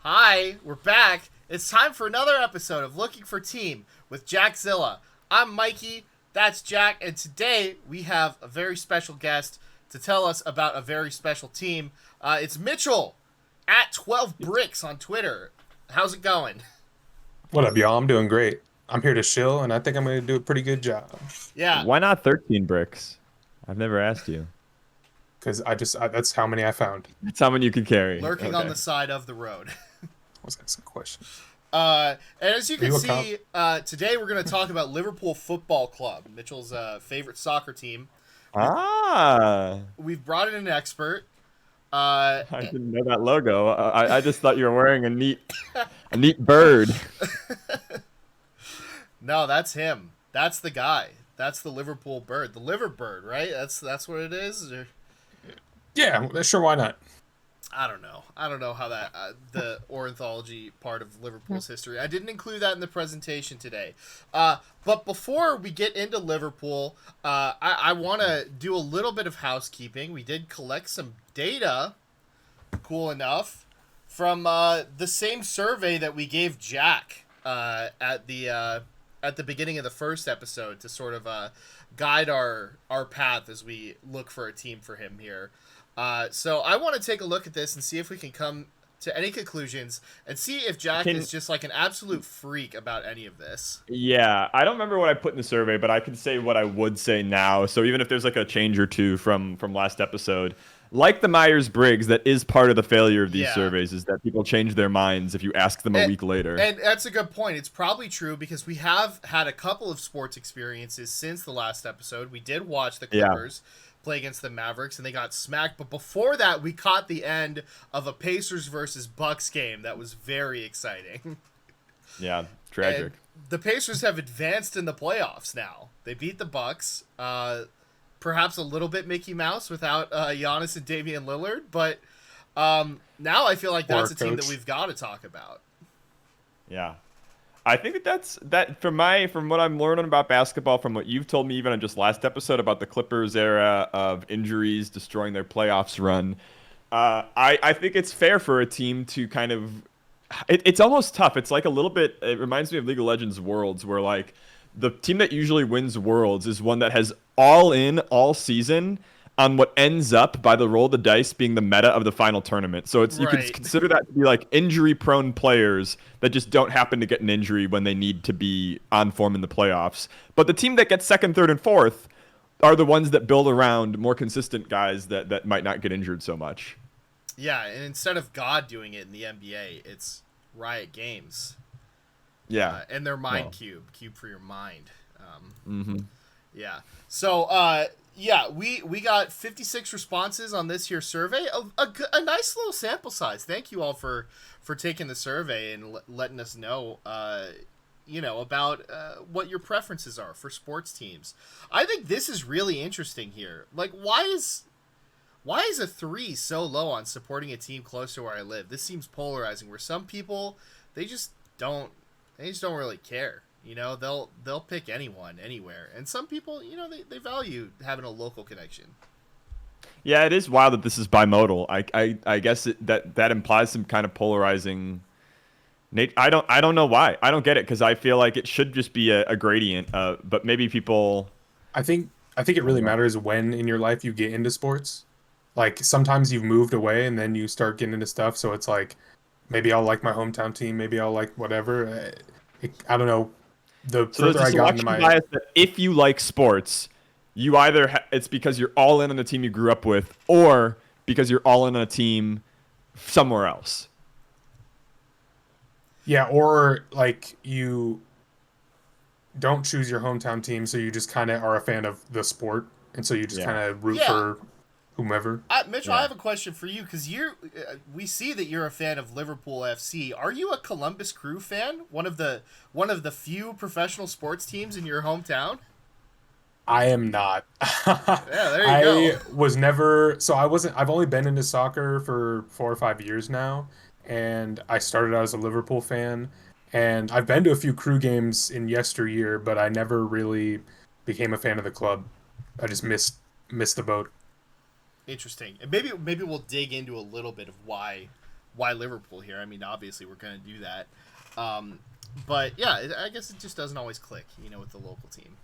Hi, we're back. It's time for another episode of Looking for Team with Jackzilla. I'm Mikey, that's Jack, and today we have a very special guest to tell us about a very special team. It's Mitchell at 12 Bricks on Twitter. How's it going? What up, y'all? I'm doing great. I'm here to chill, and I think I'm going to do a pretty good job. Yeah, Why not 13 bricks? I've never asked you. Because that's how many I found. That's how many you could carry. lurking on Okay. the side of the road. I was asking a question. And as you can You see, today we're going to talk about Liverpool Football Club, Mitchell's favorite soccer team. Ah, We've brought in an expert. I didn't know that logo. I just thought you were wearing a neat bird. No, that's him. That's the guy. That's the Liverpool bird. The liver bird, right? That's what it is? Or, Yeah, sure, why not? I don't know. I don't know how that, the ornithology part of Liverpool's history. I didn't include that in the presentation today. But before we get into Liverpool, I want to do a little bit of housekeeping. We did collect some data, cool enough, from the same survey that we gave Jack at the beginning of the first episode to sort of guide our path as we look for a team for him here. So I want to take a look at this and see if we can come to any conclusions and see if Jack is just like an absolute freak about any of this. Yeah, I don't remember what I put in the survey, but I can say what I would say now. So even if there's like a change or two from last episode, like the Myers-Briggs, that is part of the failure of these surveys, is that people change their minds if you ask them a week later. And that's a good point. It's probably true because we have had a couple of sports experiences since the last episode. We did watch the Clippers play against the Mavericks, and they got smacked. But before that, we caught the end of a Pacers versus Bucks game that was very exciting. Yeah, tragic. And the Pacers have advanced in the playoffs now. They beat the Bucks. Perhaps a little bit Mickey Mouse without Giannis and Damian Lillard, but now I feel like that's a team that we've got to talk about. Yeah. I think that from what I'm learning about basketball, from what you've told me even on just last episode about the Clippers era of injuries destroying their playoffs run, I think it's fair for a team to kind of it's almost tough. It's like a little bit, it reminds me of League of Legends Worlds, where like the team that usually wins Worlds is one that has all in all season on what ends up by the roll of the dice being the meta of the final tournament. So it's you could consider that to be like injury-prone players that just don't happen to get an injury when they need to be on form in the playoffs. But the team that gets second, third, and fourth are the ones that build around more consistent guys that might not get injured so much. Yeah, and instead of God doing it in the NBA, it's Riot Games. Yeah. And their mind cube for your mind. Mm-hmm. Yeah. So, yeah, we got 56 responses on this here survey. A nice little sample size. Thank you all for taking the survey and letting us know, about what your preferences are for sports teams. I think this is really interesting here. Like, why is a 3 so low on supporting a team close to where I live? This seems polarizing. Where some people they just don't really care. They'll pick anyone, anywhere. And some people, they value having a local connection. Yeah, it is wild that this is bimodal. I guess that implies some kind of polarizing. I don't know why. I don't get it, because I feel like it should just be a gradient. But maybe people. I think it really matters when in your life you get into sports. Like sometimes you've moved away and then you start getting into stuff. So it's like maybe I'll like my hometown team. Maybe I'll like whatever. I don't know. The So there's further this I got into selection my bias that if you like sports, you either it's because you're all in on the team you grew up with, or because you're all in on a team somewhere else. Yeah, or like you don't choose your hometown team, so you just kind of are a fan of the sport, and so you just kind of root for whomever. Mitchell, I have a question for you, because we see that you're a fan of Liverpool FC. Are you a Columbus Crew fan? One of the few professional sports teams in your hometown? I am not. Yeah, there you go. I was never. So I wasn't. I've only been into soccer for 4 or 5 years now, and I started out as a Liverpool fan, and I've been to a few Crew games in yesteryear, but I never really became a fan of the club. I just missed the boat. Interesting. And maybe we'll dig into a little bit of why why Liverpool here. I mean, obviously we're going to do that. But yeah, I guess it just doesn't always click, with the local team.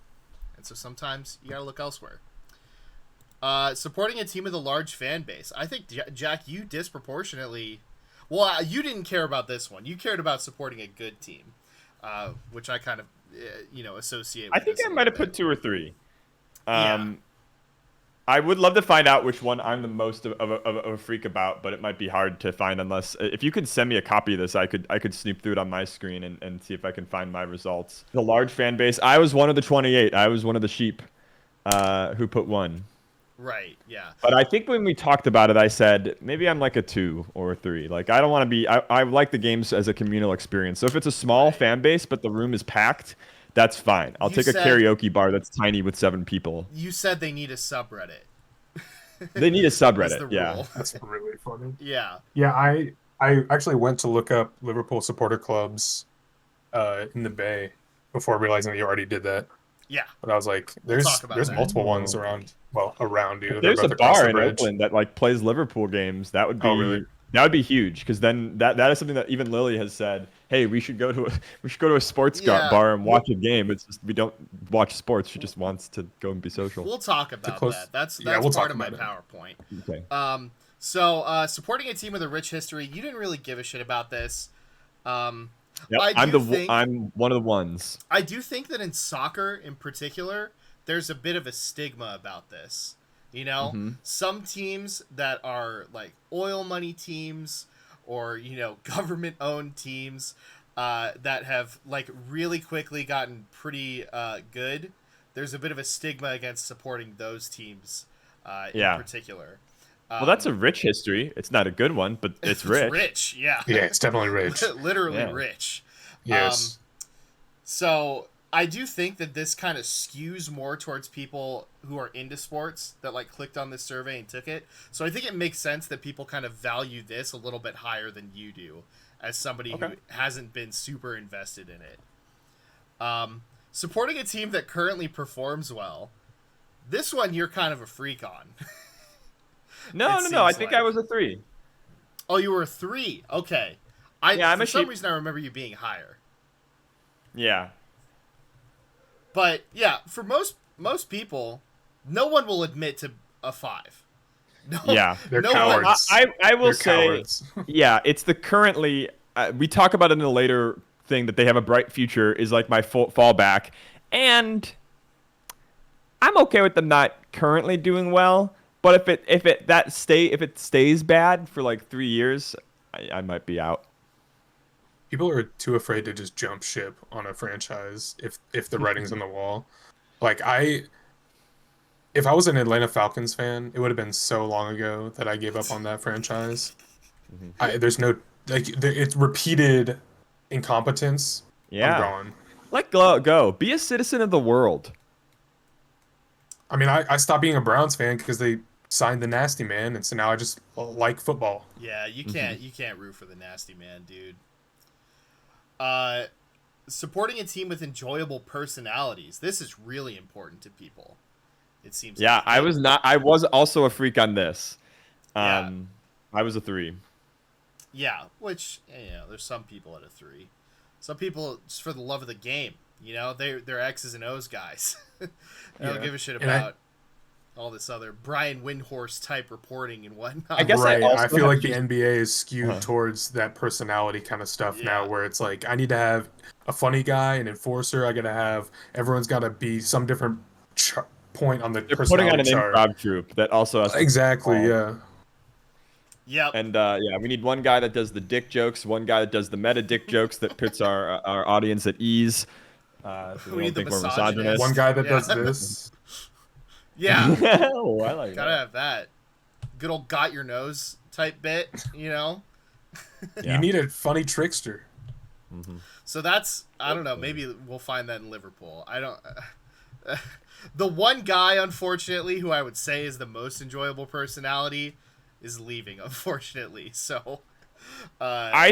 And so sometimes you got to look elsewhere. Supporting a team with a large fan base. I think, Jack, you disproportionately... Well, you didn't care about this one. You cared about supporting a good team, which I kind of, associate with I think this I a might have little put 2 or 3. Yeah. I would love to find out which one I'm the most of a freak about, but it might be hard to find unless if you could send me a copy of this, I could snoop through it on my screen and see if I can find my results. The large fan base. I was one of the 28. I was one of the sheep who put 1. Right, yeah. But I think when we talked about it, I said maybe I'm like a 2 or a 3. Like I don't want to be. I like the games as a communal experience. So if it's a small fan base but the room is packed, that's fine. I'll take a karaoke bar that's tiny with 7 people. You said they need a subreddit. They need a subreddit. That's the yeah, rule. That's really funny. Yeah. Yeah, I actually went to look up Liverpool supporter clubs in the Bay before realizing that you already did that. Yeah. But I was like, We'll there's talk about there's that. multiple ones around you. if there's They're a both across bar the in bridge. Oakland that like plays Liverpool games, that would be really? that would be huge because then that is something that even Lily has said. Hey, we should go to a sports bar and watch a game. It's just we don't watch sports. She just wants to go and be social. We'll talk about that. That's we'll part of my about PowerPoint. Okay. So supporting a team with a rich history, you didn't really give a shit about this. Yep, I'm one of the ones. I do think that in soccer in particular, there's a bit of a stigma about this. Some teams that are like oil money teams or, government owned teams that have like really quickly gotten pretty good. There's a bit of a stigma against supporting those teams in particular. Well, that's a rich history. It's not a good one, but it's rich. Rich, yeah. Yeah, it's definitely rich. Literally rich. Yes. So I do think that this kind of skews more towards people who are into sports that like clicked on this survey and took it. So I think it makes sense that people kind of value this a little bit higher than you do as somebody who hasn't been super invested in it. Supporting a team that currently performs well. This one you're kind of a freak on. No. I think I was a 3. Oh, you were a 3. Okay. For some reason I remember you being higher. Yeah. But yeah, for most people, no one will admit to a 5. No, they're no cowards. I will say, cowards. Yeah, it's the currently. We talk about it in a later thing that they have a bright future is like my fallback, and I'm okay with them not currently doing well. But if it stays bad for like 3 years, I might be out. People are too afraid to just jump ship on a franchise if the writing's on the wall. Like if I was an Atlanta Falcons fan, it would have been so long ago that I gave up on that franchise. There's no it's repeated incompetence. Yeah, I'm gone. Let go. Be a citizen of the world. I mean, I stopped being a Browns fan because they signed the Nasty Man, and so now I just like football. Yeah, you can't root for the Nasty Man, dude. Supporting a team with enjoyable personalities. This is really important to people. It seems. Yeah, like. I was also a freak on this. Yeah. I was a 3. Yeah, which there's some people at a 3. Some people just for the love of the game. They're X's and O's guys. They don't give a shit about all this other Brian Windhorst type reporting and whatnot. I guess I feel like the NBA is skewed towards that personality kind of stuff now, where it's like I need to have a funny guy, an enforcer. Everyone's got to be some different point on the They're personality putting on an chart. improv troupe that also has Exactly. Yeah. Yep. And we need one guy that does the dick jokes, one guy that does the meta dick jokes that puts our audience at ease. So We need the think we're misogynist. misogynist. One guy that does this. Yeah. Oh, I like Gotta that. have that. Good old got your nose type bit, Yeah. You need a funny trickster. So that's, I don't know, maybe we'll find that in Liverpool. I don't... the one guy, unfortunately, who I would say is the most enjoyable personality is leaving, unfortunately. So... I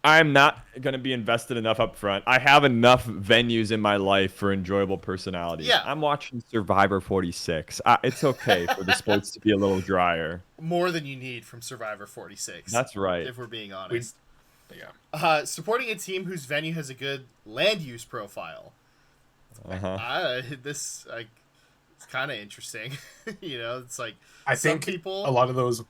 I'm not going to be invested enough up front. I have enough venues in my life for enjoyable personalities. Yeah. I'm watching Survivor 46. It's okay for the sports to be a little drier. More than you need from Survivor 46. That's right. If we're being honest. Yeah. Supporting a team whose venue has a good land use profile. It's kind of interesting. It's like I some think people. a lot of those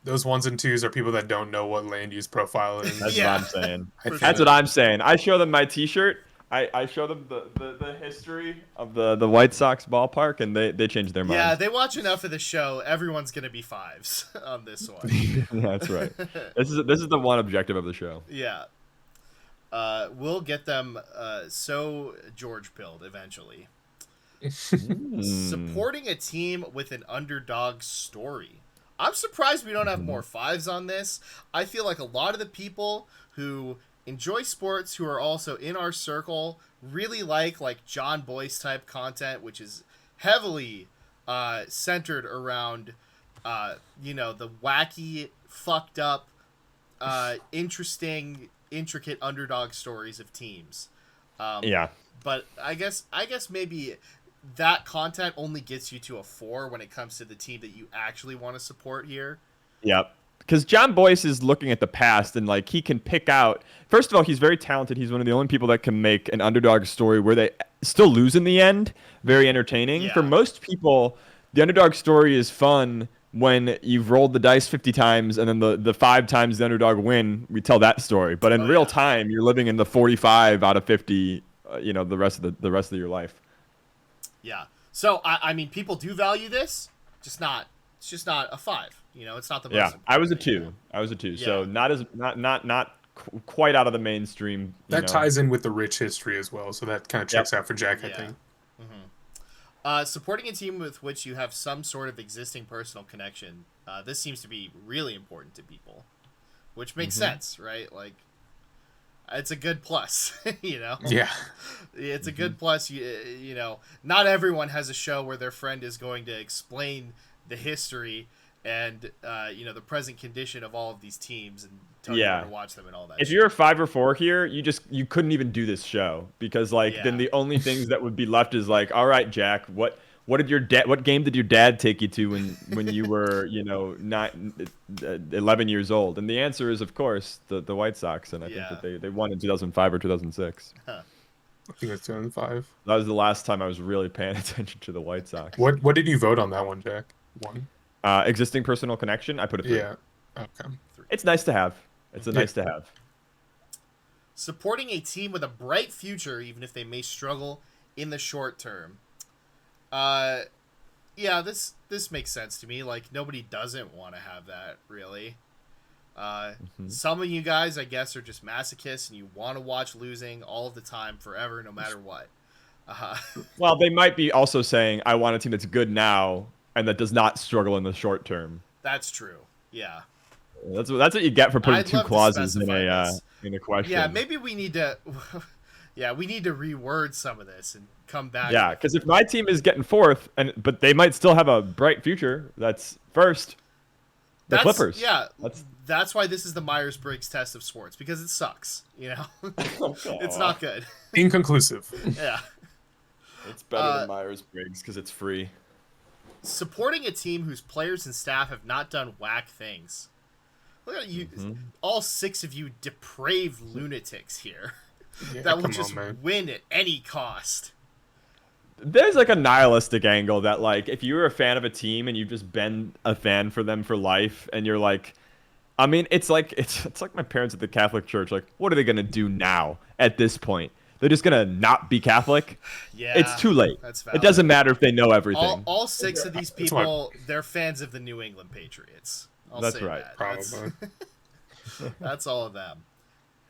1s and 2s are people that don't know what land use profile is. That's what I'm saying. That's what I'm saying. I show them my T-shirt. I show them the history of the White Sox ballpark, and they change their mind. Yeah, they watch enough of the show. Everyone's gonna be 5s on this one. Yeah, that's right. This is the one objective of the show. Yeah. We'll get them so George pilled eventually. Supporting a team with an underdog story. I'm surprised we don't have more 5s on this. I feel like a lot of the people who enjoy sports, who are also in our circle, really like John Boyce type content, which is heavily centered around the wacky, fucked up, interesting, intricate underdog stories of teams. But I guess maybe that content only gets you to a 4 when it comes to the team that you actually want to support here. Yep. Because John Boyce is looking at the past and he can pick out. First of all, he's very talented. He's one of the only people that can make an underdog story where they still lose in the end. Very entertaining. Yeah. For most people, the underdog story is fun when you've rolled the dice 50 times and then the 5 times the underdog win, we tell that story. But in real time, you're living in the 45 out of 50. The rest of your life. Yeah. So I mean, people do value this, it's just not a 5. It's not the most. Yeah, I was a 2. Yeah. So not quite out of the mainstream. That ties in with the rich history as well, so that kind of checks out for Jack, I think. Supporting a team with which you have some sort of existing personal connection. This seems to be really important to people, which makes sense, right? It's a good plus, Yeah. It's a good plus. Not everyone has a show where their friend is going to explain the history and the present condition of all of these teams and tell you how to watch them and all that. If you're a 5 or 4 here, you couldn't even do this show because then the only things that would be left is all right, Jack, what game did your dad take you to when you were 11 years old? And the answer is, of course, the White Sox, and I think that they won in 2005 or 2006. I think it's 2005. That was the last time I was really paying attention to the White Sox. What did you vote on that one, Jack? 1. Existing personal connection. I put a 3. Yeah. Okay. It's nice to have. It's nice to have. Supporting a team with a bright future, even if they may struggle in the short term. This makes sense to me. Nobody doesn't want to have that, really. Some of you guys, I guess, are just masochists and you want to watch losing all of the time, forever, no matter what. Well, they might be also saying, I want a team that's good now and that does not struggle in the short term. That's true. Yeah. That's what you get for putting 2 clauses in a question. Yeah, maybe we need to reword some of this and come back. Yeah, because if my team is getting 4th, but they might still have a bright future, that's first. The Clippers. Yeah, that's why this is the Myers-Briggs test of sports, because it sucks. It's not good. Inconclusive. Yeah. It's better than Myers-Briggs because it's free. Supporting a team whose players and staff have not done whack things. Look at you, all 6 of you depraved lunatics here that will just win at any cost. There's a nihilistic angle that if you're a fan of a team and you've just been a fan for them for life and you're I mean, it's like my parents at the Catholic Church. What are they gonna do now at this point? They're just gonna not be Catholic. Yeah, it's too late. That's valid. It doesn't matter if they know everything. All 6 of these people, they're fans of the New England Patriots. That's right. Probably. That's all of them.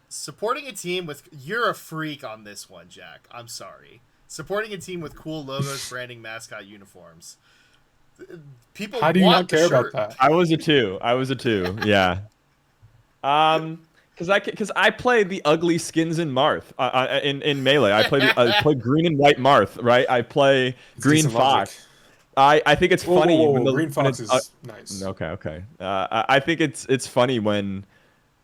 Supporting a team with... You're a freak on this one, Jack. I'm sorry. Supporting a team with cool logos, branding, mascot uniforms. People How do you not care about that? I was a 2. Yeah. Because I play the ugly skins in Marth in Melee. I play green and white Marth, right? I play Green Fox. I think it's funny. Green Fox is nice. Okay. I think it's funny when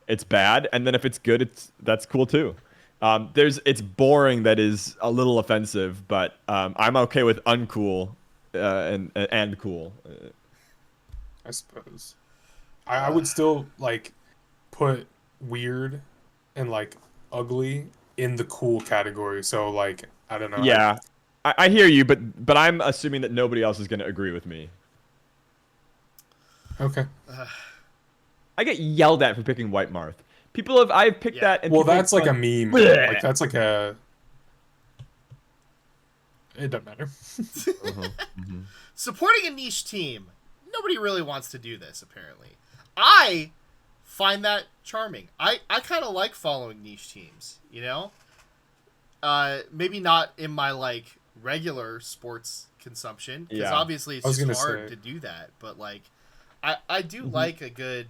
it's bad, and then if it's good, that's cool too. It's boring that is a little offensive, but I'm okay with uncool and cool. I suppose. I would still like put weird and like ugly in the cool category. So like I don't know. Yeah, I hear you, but I'm assuming that nobody else is going to agree with me. Okay. I get yelled at for picking White Marth. I've picked that. And Well, people that's like a meme. Blech. Like that's like a. It doesn't matter. Supporting a niche team. Nobody really wants to do this, apparently. I find that charming. I kind of like following niche teams, you know? Maybe not in my, like, regular sports consumption, because obviously it's just hard to do that. But, like, I do like a good,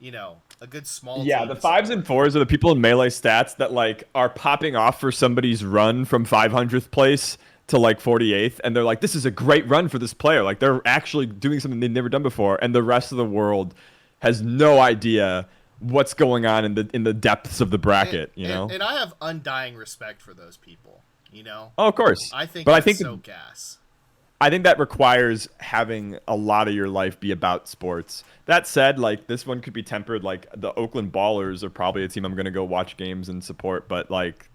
you know, a good small team. The 5s and 4s are the people in Melee stats that, like, are popping off for somebody's run from 500th place to like 48th, and they're like, this is a great run for this player. Like, they're actually doing something they've never done before, and the rest of the world has no idea what's going on in the depths of the bracket, you know? And I have undying respect for those people, you know? Oh, of course. I think but that's I think so gas. I think that requires having a lot of your life be about sports. That said, like, this one could be tempered. Like, the Oakland Ballers are probably a team I'm going to go watch games and support, but, like,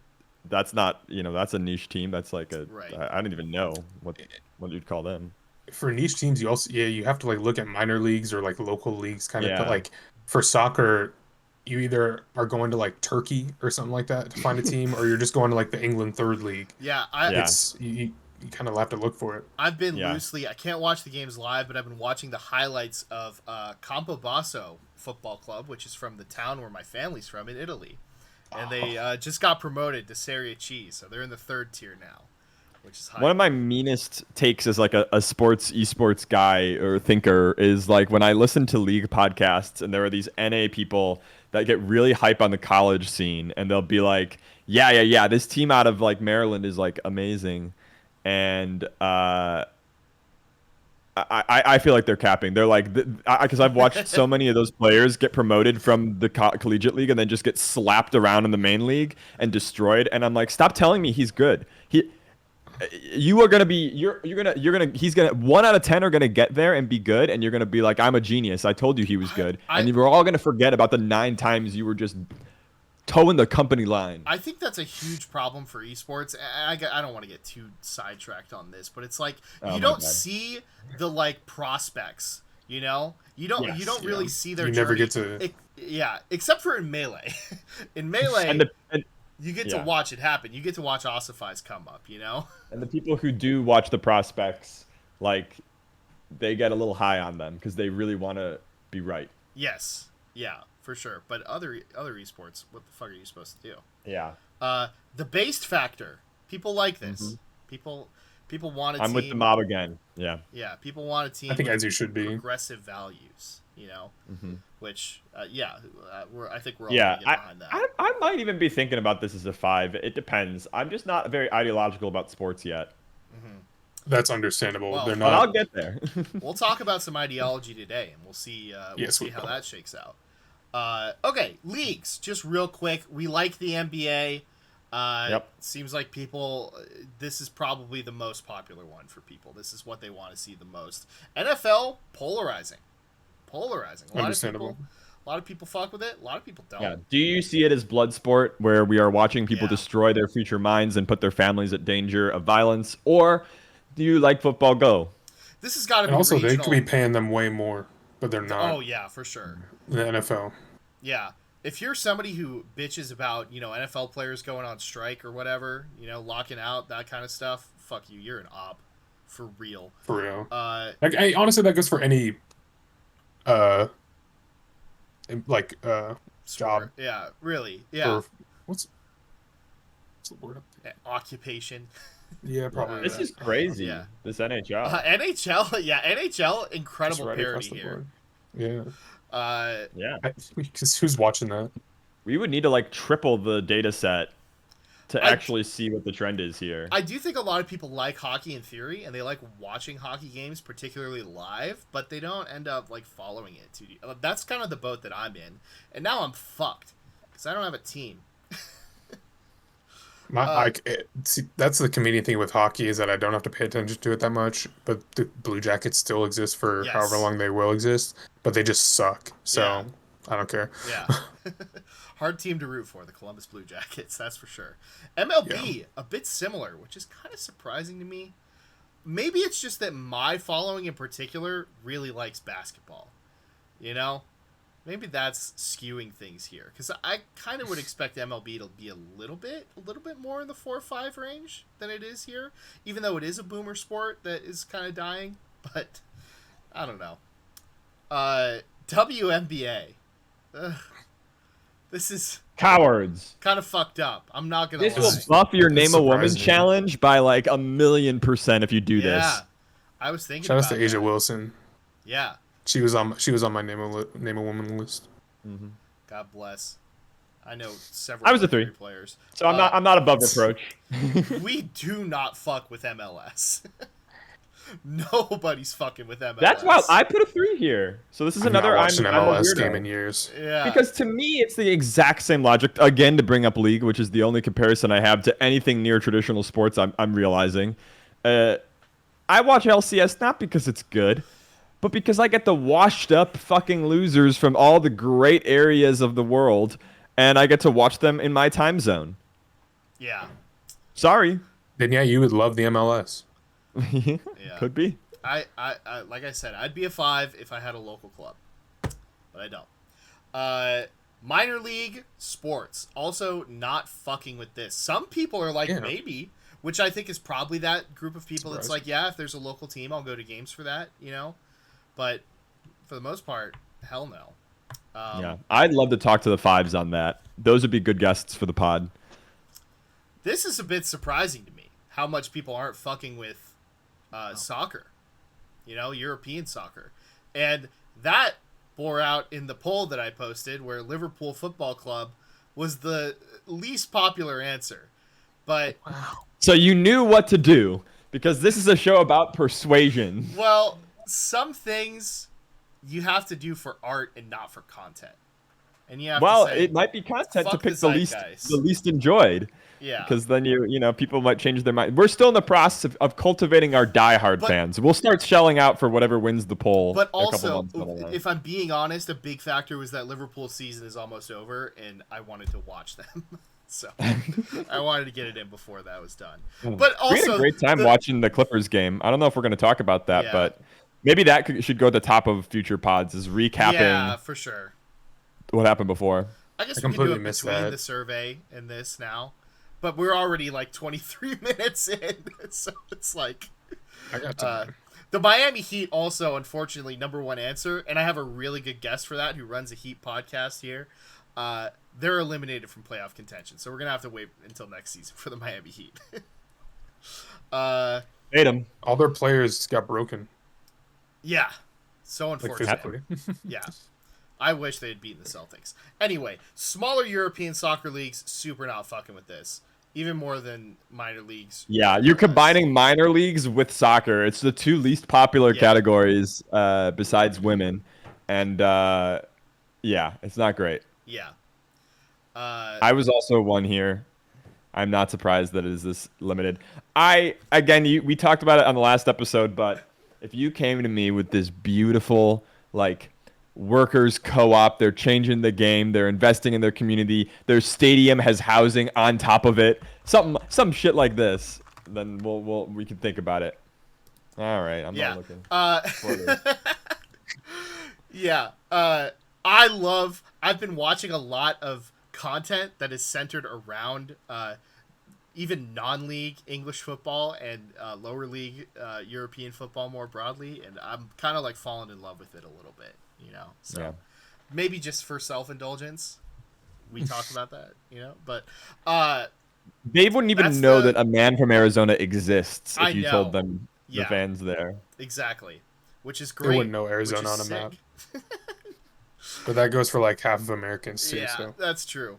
that's not, you know, that's a niche team. That's like I don't even know what you'd call them. For niche teams, you also you have to like look at minor leagues or like local leagues kind of. But like for soccer, you either are going to like Turkey or something like that to find a team, or you're just going to like the England third league. Yeah, you kind of have to look for it. I've been loosely. I can't watch the games live, but I've been watching the highlights of Campobasso Football Club, which is from the town where my family's from in Italy. And they just got promoted to Serie C, so they're in the third tier now, which is high. One of my meanest takes as like a sports esports guy or thinker is like when I listen to league podcasts and there are these NA people that get really hype on the college scene, and they'll be like, yeah, this team out of like Maryland is like amazing, and I feel like they're capping. They're like, because I've watched so many of those players get promoted from the collegiate league and then just get slapped around in the main league and destroyed. And I'm like, stop telling me he's good. You are gonna be, he's gonna 1 out of 10 are gonna get there and be good, and you're gonna be like, I'm a genius. I told you he was good, and you're all gonna forget about the 9 times you were just towing the company line. I think that's a huge problem for esports. I don't want to get too sidetracked on this, but it's like you don't see the like prospects, you know? You don't really see their journey. Never get to except for in Melee. In Melee, you get to watch it happen. You get to watch ossifies come up, you know? And the people who do watch the prospects, like, they get a little high on them because they really want to be right. Yes. Yeah. For sure, but other esports, what the fuck are you supposed to do? Yeah. The based factor. People like this. Mm-hmm. People want a team. I'm with the mob again. Yeah. Yeah, people want a team. I think as you should be. Progressive values, you know, which I think we're all gonna get behind that. I might even be thinking about this as a 5. It depends. I'm just not very ideological about sports yet. Mm-hmm. That's understandable. Well, They're not. But I'll get there. We'll talk about some ideology today, and we'll see. See how that shakes out. Okay, leagues. Just real quick, we like the NBA. Seems like people. This is probably the most popular one for people. This is what they want to see the most.လုပ်, polarizing. Understandable. A lot of people fuck with it. A lot of people don't. Yeah. Do you see it as blood sport, where we are watching people destroy their future minds and put their families at danger of violence, or do you like football go? This has got to be also regional. They could be paying them way more, but they're not. Oh yeah, for sure. The NFL. Yeah. If you're somebody who bitches about, you know, NFL players going on strike or whatever, you know, locking out, that kind of stuff, fuck you. You're an op. For real. For real. Honestly, that goes for any, job. Yeah, really. Yeah. What's the word? Occupation. Yeah, probably. This is crazy. Yeah. This NHL. NHL, incredible parody here. Yeah. Yeah. Who's watching that? We would need to like triple the data set. to actually see what the trend is here. I do think a lot of people like hockey in theory, and they like watching hockey games, particularly live, but they don't end up like following it too. That's kind of the boat that I'm in, and now I'm fucked because I don't have a team. See, that's the convenient thing with hockey is that I don't have to pay attention to it that much. But the Blue Jackets still exist for however long they will exist, but they just suck. So I don't care. Yeah. Hard team to root for, the Columbus Blue Jackets, that's for sure. MLB, a bit similar, which is kind of surprising to me. Maybe it's just that my following in particular really likes basketball. You know? Maybe that's skewing things here. Because I kind of would expect MLB to be a little bit more in the 4 or 5 range than it is here. Even though it is a boomer sport that is kind of dying. But, I don't know. WNBA. Ugh. This is cowards. Kind of fucked up. I'm not gonna lie. This will buff your Name a Woman challenge by like 1,000,000% if you do this. Yeah, I was thinking. Shout out to Asia Wilson. Yeah, she was on my Name a Woman list. Mm-hmm. God bless. I know several. I was a 3 players, so I'm not above reproach. We do not fuck with MLS. Nobody's fucking with MLS. That's wild. I put a 3 here. So this is another not watched an MLS game in years. Yeah. Because to me, it's the exact same logic. Again, to bring up League, which is the only comparison I have to anything near traditional sports. I'm realizing. I watch LCS not because it's good, but because I get the washed up fucking losers from all the great areas of the world, and I get to watch them in my time zone. Yeah. Sorry. Then yeah, you would love the MLS. Yeah. Could be. I like I said, I'd be a 5 if I had a local club, but I don't. Minor league sports also not fucking with this. Some people are like maybe, which I think is probably that group of people that's like, yeah, if there's a local team, I'll go to games for that, you know. But for the most part, hell no. Yeah, I'd love to talk to the 5s on that. Those would be good guests for the pod. This is a bit surprising to me how much people aren't fucking with soccer, you know, European soccer. And that bore out in the poll that I posted where Liverpool Football Club was the least popular answer. But so you knew what to do because this is a show about persuasion. Well, some things you have to do for art and not for content. And you have to say, it might be content to pick the least enjoyed. Yeah. Because then you know people might change their mind. We're still in the process of cultivating our diehard fans. We'll start shelling out for whatever wins the poll. But also, if I'm being honest, a big factor was that Liverpool season is almost over, and I wanted to watch them. So I wanted to get it in before that was done. But also, we had a great time watching the Clippers game. I don't know if we're going to talk about that, but maybe that should go at the top of future pods. Is recapping. Yeah, for sure. What happened before? I guess we can do it between the survey and this now. But we're already like 23 minutes in, so it's like I got time. The Miami Heat also, unfortunately, #1 answer, and I have a really good guest for that who runs a Heat podcast here. They're eliminated from playoff contention, so we're gonna have to wait until next season for the Miami Heat. Hate them. All their players got broken. Yeah, so unfortunate. Like physically. Yeah. I wish they had beaten the Celtics. Anyway, smaller European soccer leagues, super not fucking with this. Even more than minor leagues. Yeah, you're combining minor leagues with soccer. It's the 2 least popular categories besides women. And, it's not great. Yeah. I was also 1 here. I'm not surprised that it is this limited. We talked about it on the last episode, but if you came to me with this beautiful, like, workers co-op, they're changing the game, they're investing in their community, their stadium has housing on top of it, some shit like this, then we can think about it. All right, I'm not looking. I've been watching a lot of content that is centered around even non-league English football and lower league European football more broadly, and I'm kind of like falling in love with it a little bit. You know, so maybe just for self-indulgence, we talk about that, you know, but Dave wouldn't even know that a man from Arizona exists if you told them the Yeah. fans there. Exactly. Which is great. They wouldn't know Arizona on a map. But that goes for like half of Americans too. Yeah, so that's true.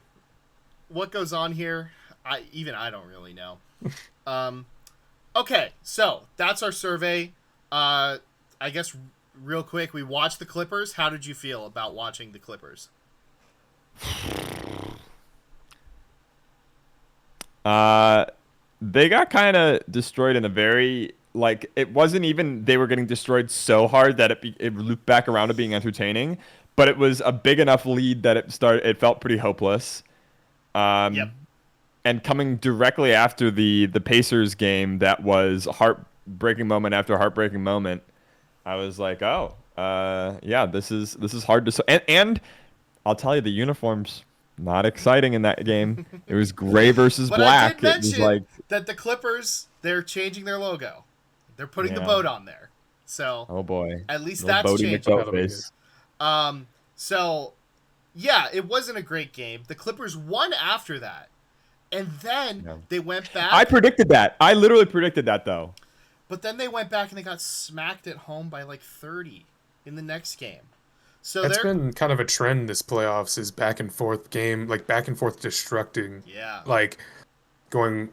What goes on here? I don't really know. Okay, so that's our survey. I guess real quick, we watched the Clippers. How did you feel about watching the Clippers? They got kind of destroyed in a very like it wasn't even they were getting destroyed so hard that it looped back around to being entertaining, but it was a big enough lead that it felt pretty hopeless. Yep. And coming directly after the Pacers game, that was a heartbreaking moment after heartbreaking moment. I was like, oh, yeah, this is hard to and I'll tell you the uniforms. Not exciting in that game. It was gray versus But black. I did mention it was like that the Clippers, they're changing their logo. They're putting the Yeah. boat on there. So oh boy, at least Little that's Bodie changing. That'll be McBoatface. So yeah, it wasn't a great game. The Clippers won after that. And then Yeah. they went back. I predicted that. I literally predicted that though. But then they went back and they got smacked at home by like 30 in the next game. So It's they're been kind of a trend this playoffs is back and forth game, like back and forth destructing, yeah. like going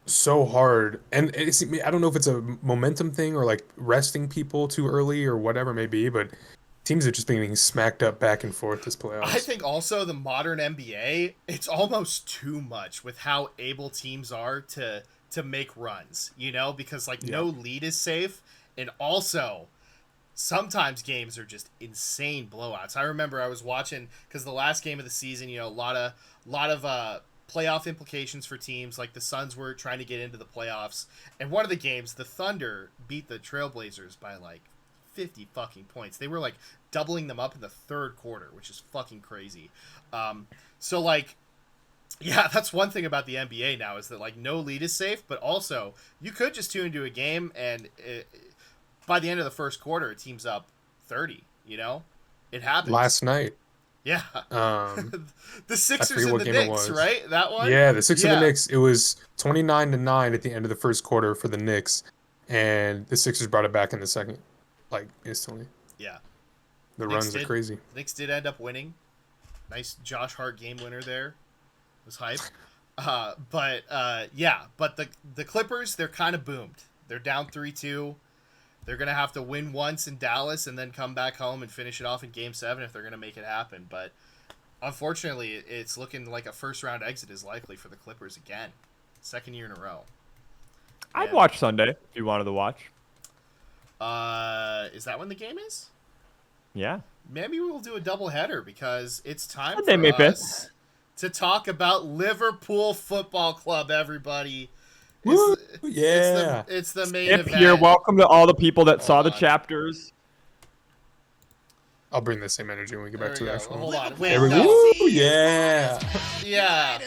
so hard. And I don't know if it's a momentum thing or like resting people too early or whatever it may be, but teams are just being smacked up back and forth this playoffs. I think also the modern NBA, it's almost too much with how able teams are to make runs, you know, because like no lead is safe, and also sometimes games are just insane blowouts. I remember I was watching because the last game of the season, you know, a lot of playoff implications for teams. Like the Suns were trying to get into the playoffs, and one of the games, the Thunder beat the Trailblazers by like 50 fucking points. They were like doubling them up in the third quarter, which is fucking crazy. So like, yeah, that's one thing about the NBA now is that like no lead is safe, but also you could just tune into a game and by the end of the first quarter, a team's up 30, you know? It happens. Last night. Yeah. The Sixers forget and what the game it Knicks, was. right? That one? Yeah, the Sixers and Yeah. the Knicks. It was 29-9 at the end of the first quarter for the Knicks, and the Sixers brought it back in the second, like instantly. Yeah. The Knicks runs are did. crazy. Knicks did end up winning. Nice Josh Hart game winner there. It was hype. But the Clippers, they're kind of boomed. They're down 3-2. They're going to have to win once in Dallas and then come back home and finish it off in Game 7 if they're going to make it happen. But unfortunately, it's looking like a first-round exit is likely for the Clippers again. Second year in a row. I'd Yeah. watch Sunday if you wanted to watch. Is that when the game is? Yeah. Maybe we'll do a doubleheader because it's time Sunday, for May 5th. us to talk about Liverpool Football Club, everybody. Woo! Yeah. It's the main If event. you're welcome to all the people that saw Hold the on. chapters. I'll bring the same energy when we get There back we to the go. actual. Hold on. Wait, There we no. go. Woo! Yeah. Yeah.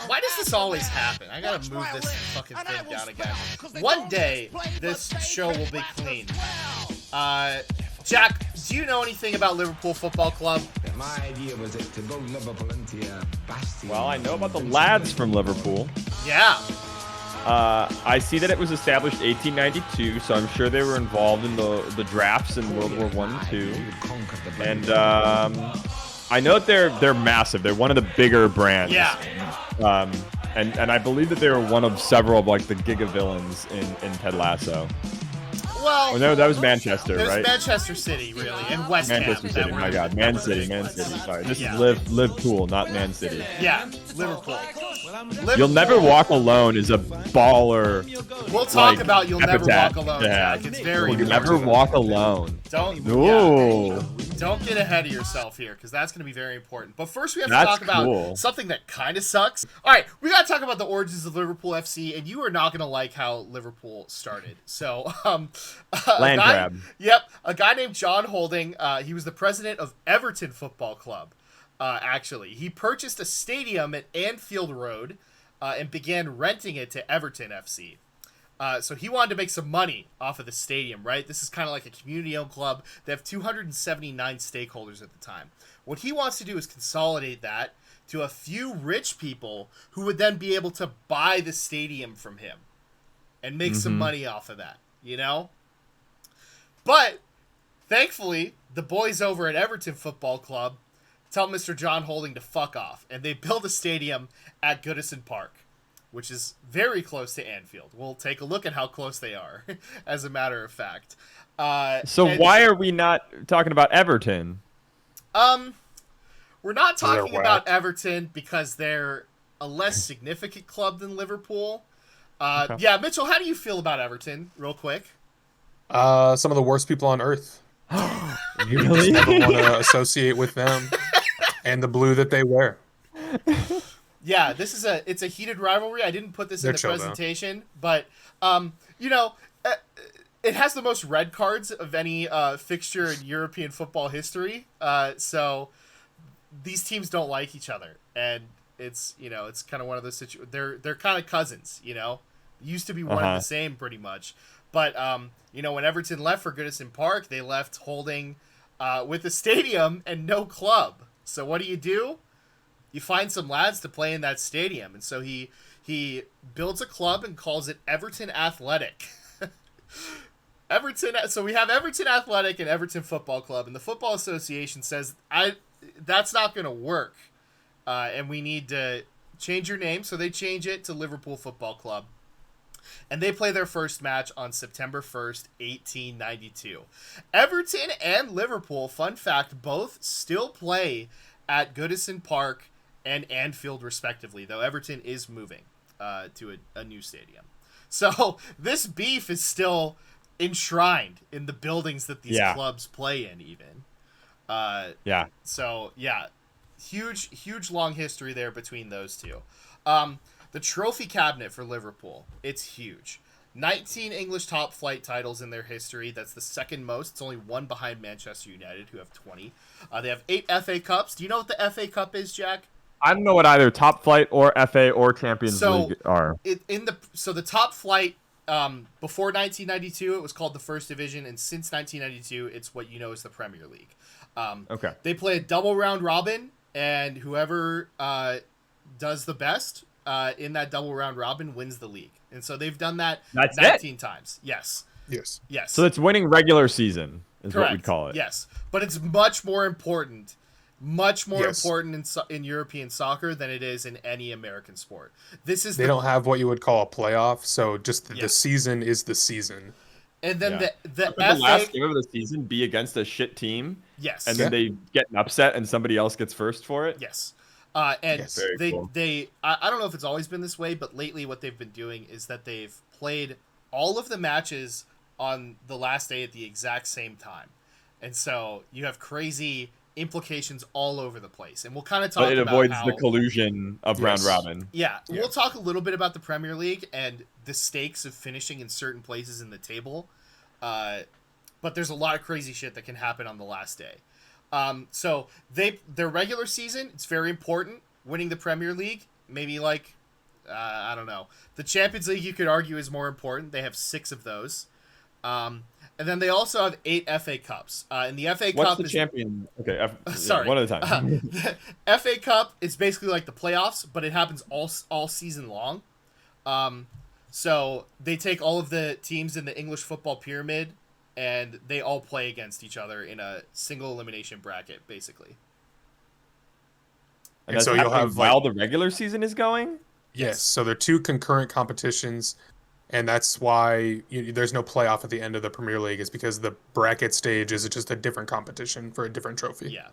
Why does this always happen? I gotta move this fucking thing down again. One day, this show will be clean. Jack, do you know anything about Liverpool Football Club? My idea was to go Liverpool into a bastion. Well, I know about the lads from Liverpool. Yeah. I see that it was established 1892, so I'm sure they were involved in the drafts in World War I and II. And I know that they're massive. They're one of the bigger brands. Yeah. And I believe that they were one of several of like the giga villains in Ted Lasso. Well, Oh no, that was Manchester, there's right? Manchester City, really, and West Ham. Manchester City. My God, Man City. Sorry, this Yeah. is Liverpool, not Man City. Yeah, Liverpool. You'll never walk alone is a baller. We'll talk like, about You'll Never epitaph Walk Alone, to have. Jack. It's very You'll important. never walk alone. Don't Ooh. don't get ahead of yourself here, because that's going to be very important. But first, we have to That's talk about cool. something that kind of sucks. All right, we got to talk about the origins of Liverpool FC, and you are not going to like how Liverpool started. So, Land grab. Yep, a guy named John Holding. He was the president of Everton Football Club. Actually, he purchased a stadium at Anfield Road and began renting it to Everton FC. So he wanted to make some money off of the stadium, right? This is kind of like a community-owned club. They have 279 stakeholders at the time. What he wants to do is consolidate that to a few rich people who would then be able to buy the stadium from him and make some money off of that, you know? But, thankfully, the boys over at Everton Football Club tell Mr. John Holding to fuck off, and they build a stadium at Goodison Park. which is very close to Anfield. We'll take a look at how close they are, as a matter of fact. Why are we not talking about Everton? We're not They're talking about whack. Everton because they're a less significant club than Liverpool. Okay. Yeah, Mitchell, how do you feel about Everton, real quick? Some of the worst people on earth. Really? Never want to associate with them and the blue that they wear. Yeah, it's a heated rivalry. I didn't put this in They're the chill, though. presentation, but you know, it has the most red cards of any fixture in European football history. So these teams don't like each other, and it's kind of one of those situations. They're kind of cousins, used to be one and the same pretty much. But when Everton left for Goodison Park, they left holding with a stadium and no club. So what do? You find some lads to play in that stadium, and so he builds a club and calls it Everton Athletic. So we have Everton Athletic and Everton Football Club, and the Football Association says that's not going to work, and we need to change your name. So they change it to Liverpool Football Club, and they play their first match on September 1st, 1892. Everton and Liverpool, fun fact, both still play at Goodison Park and Anfield respectively, though Everton is moving to a new stadium. So this beef is still enshrined in the buildings that these clubs play in, even. So, huge long history there between those two. The trophy cabinet for Liverpool, it's huge. 19 English top flight titles in their history. That's the second most. It's only one behind Manchester United, who have 20. They have 8 FA Cups. Do you know what the FA Cup is, Jack? I don't know what either top flight or FA or Champions League are. The top flight, before 1992, it was called the First Division, and since 1992, it's what you know as the Premier League. Okay. They play a double round robin, and whoever does the best in that double round robin wins the league. And so they've done that 19 times. Yes. So it's winning regular season is Correct. what we'd call it. Yes. But it's much more important in European soccer than it is in any American sport. They don't have what you would call a playoff, so just the season is the season. And then the last game of the season be against a shit team. Yes. And then they get an upset and somebody else gets first for it. Yes. Cool. I don't know if it's always been this way, but lately what they've been doing is that they've played all of the matches on the last day at the exact same time. And so you have crazy implications all over the place. And we'll kind of talk about But it avoids the collusion of round robin. Yeah. We'll talk a little bit about the Premier League and the stakes of finishing in certain places in the table. But there's a lot of crazy shit that can happen on the last day. So their regular season, it's very important. Winning the Premier League, maybe I don't know. The Champions League, you could argue, is more important. They have 6 of those. And then they also have 8 FA Cups. And the FA What's Cup the is... champion? Okay, sorry. One at a time. The FA Cup is basically like the playoffs, but it happens all season long. So they take all of the teams in the English football pyramid, and they all play against each other in a single elimination bracket, basically. And so you'll have while the regular season is going? Yes. So they're 2 concurrent competitions, and that's why there's no playoff at the end of the Premier League, is because the bracket stage is just a different competition for a different trophy. Yeah.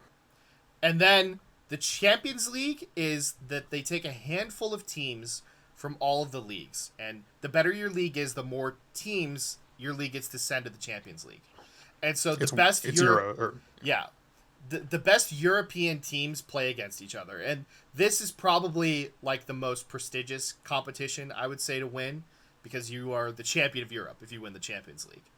And then the Champions League is that they take a handful of teams from all of the leagues. And the better your league is, the more teams your league gets to send to the Champions League. And so the best European teams play against each other. And this is probably like the most prestigious competition, I would say, to win, because you are the champion of Europe if you win the Champions League.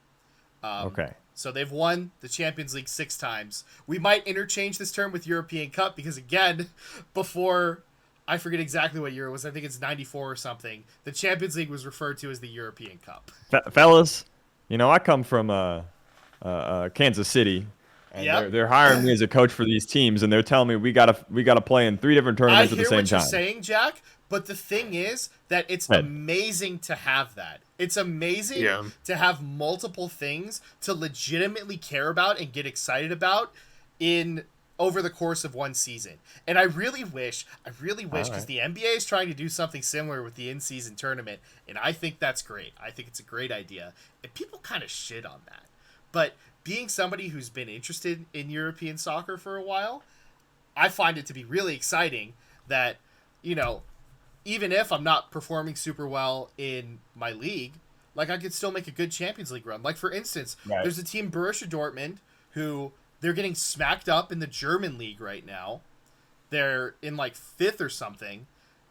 Okay. So they've won the Champions League 6 times. We might interchange this term with European Cup because, again, before, I forget exactly what year it was, I think it's 94 or something, the Champions League was referred to as the European Cup. Fellas, I come from Kansas City. And they're hiring me as a coach for these teams, and they're telling me we gotta play in 3 different tournaments at the same time. I hear what you're saying, Jack, but the thing is that it's amazing to have that. It's amazing to have multiple things to legitimately care about and get excited about in over the course of one season. And I really wish, because right. the NBA is trying to do something similar with the in-season tournament, and I think that's great. I think it's a great idea. And people kind of shit on that. But being somebody who's been interested in European soccer for a while, I find it to be really exciting that, you know, even if I'm not performing super well in my league, like I could still make a good Champions League run. Like, for instance, Right. there's a team, Borussia Dortmund, who they're getting smacked up in the German league right now. They're in like 5th or something,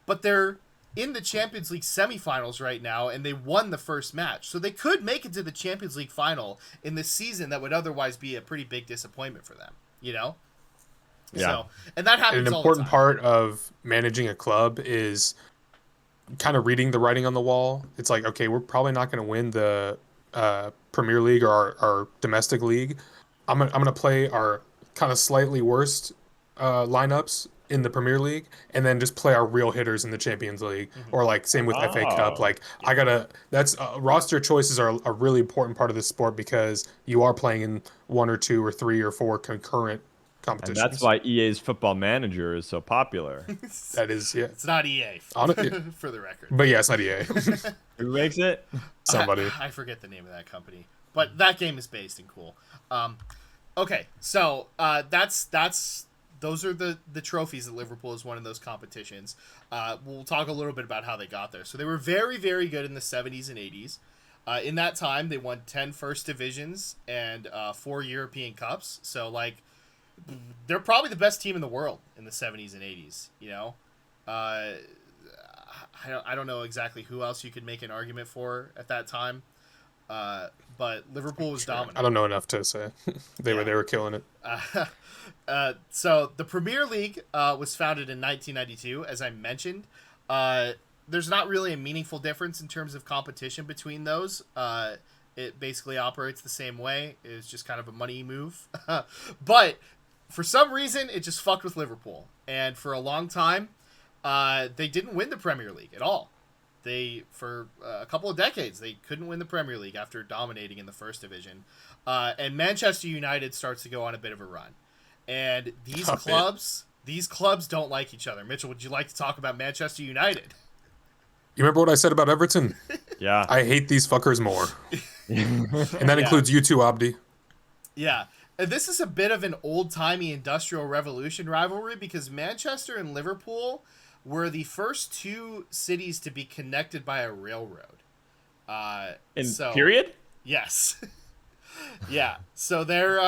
but they're in the Champions League semifinals right now, and they won the first match. So they could make it to the Champions League final in this season that would otherwise be a pretty big disappointment for them, you know? Yeah. So, and that happens An all the important time. part of managing a club is kind of reading the writing on the wall. It's like, okay, we're probably not going to win the Premier League or our domestic league. I'm gonna play our kind of slightly worst lineups in the Premier League, and then just play our real hitters in the Champions League, or like same with FA Cup. Oh. Like that's roster choices are a really important part of this sport because you are playing in 1 or 2 or 3 or 4 concurrent And competitions. that's why EA's Football Manager is so popular. That is, yeah. It's not EA, Honestly- for the record. But yeah, it's not EA. Who makes it? Somebody. I forget the name of that company, but that game is based in cool. Okay, so those are the trophies that Liverpool has won in those competitions. We'll talk a little bit about how they got there. So they were very, very good in the 70s and 80s. In that time, they won 10 first divisions and 4 European Cups. So, like, they're probably the best team in the world in the 70s and 80s, you know? I don't know exactly who else you could make an argument for at that time. But Liverpool was dominant. I don't know enough to say. They were killing it. So the Premier League was founded in 1992, as I mentioned. There's not really a meaningful difference in terms of competition between those. It basically operates the same way. It's just kind of a money move. But for some reason, it just fucked with Liverpool. And for a long time, they didn't win the Premier League at all. For a couple of decades, they couldn't win the Premier League after dominating in the first division. And Manchester United starts to go on a bit of a run. And these clubs don't like each other. Mitchell, would you like to talk about Manchester United? You remember what I said about Everton? Yeah. I hate these fuckers more. And that includes you too, Abdi. Yeah. And this is a bit of an old-timey Industrial Revolution rivalry because Manchester and Liverpool were the first 2 cities to be connected by a railroad. Period? Yes. Yeah. So they're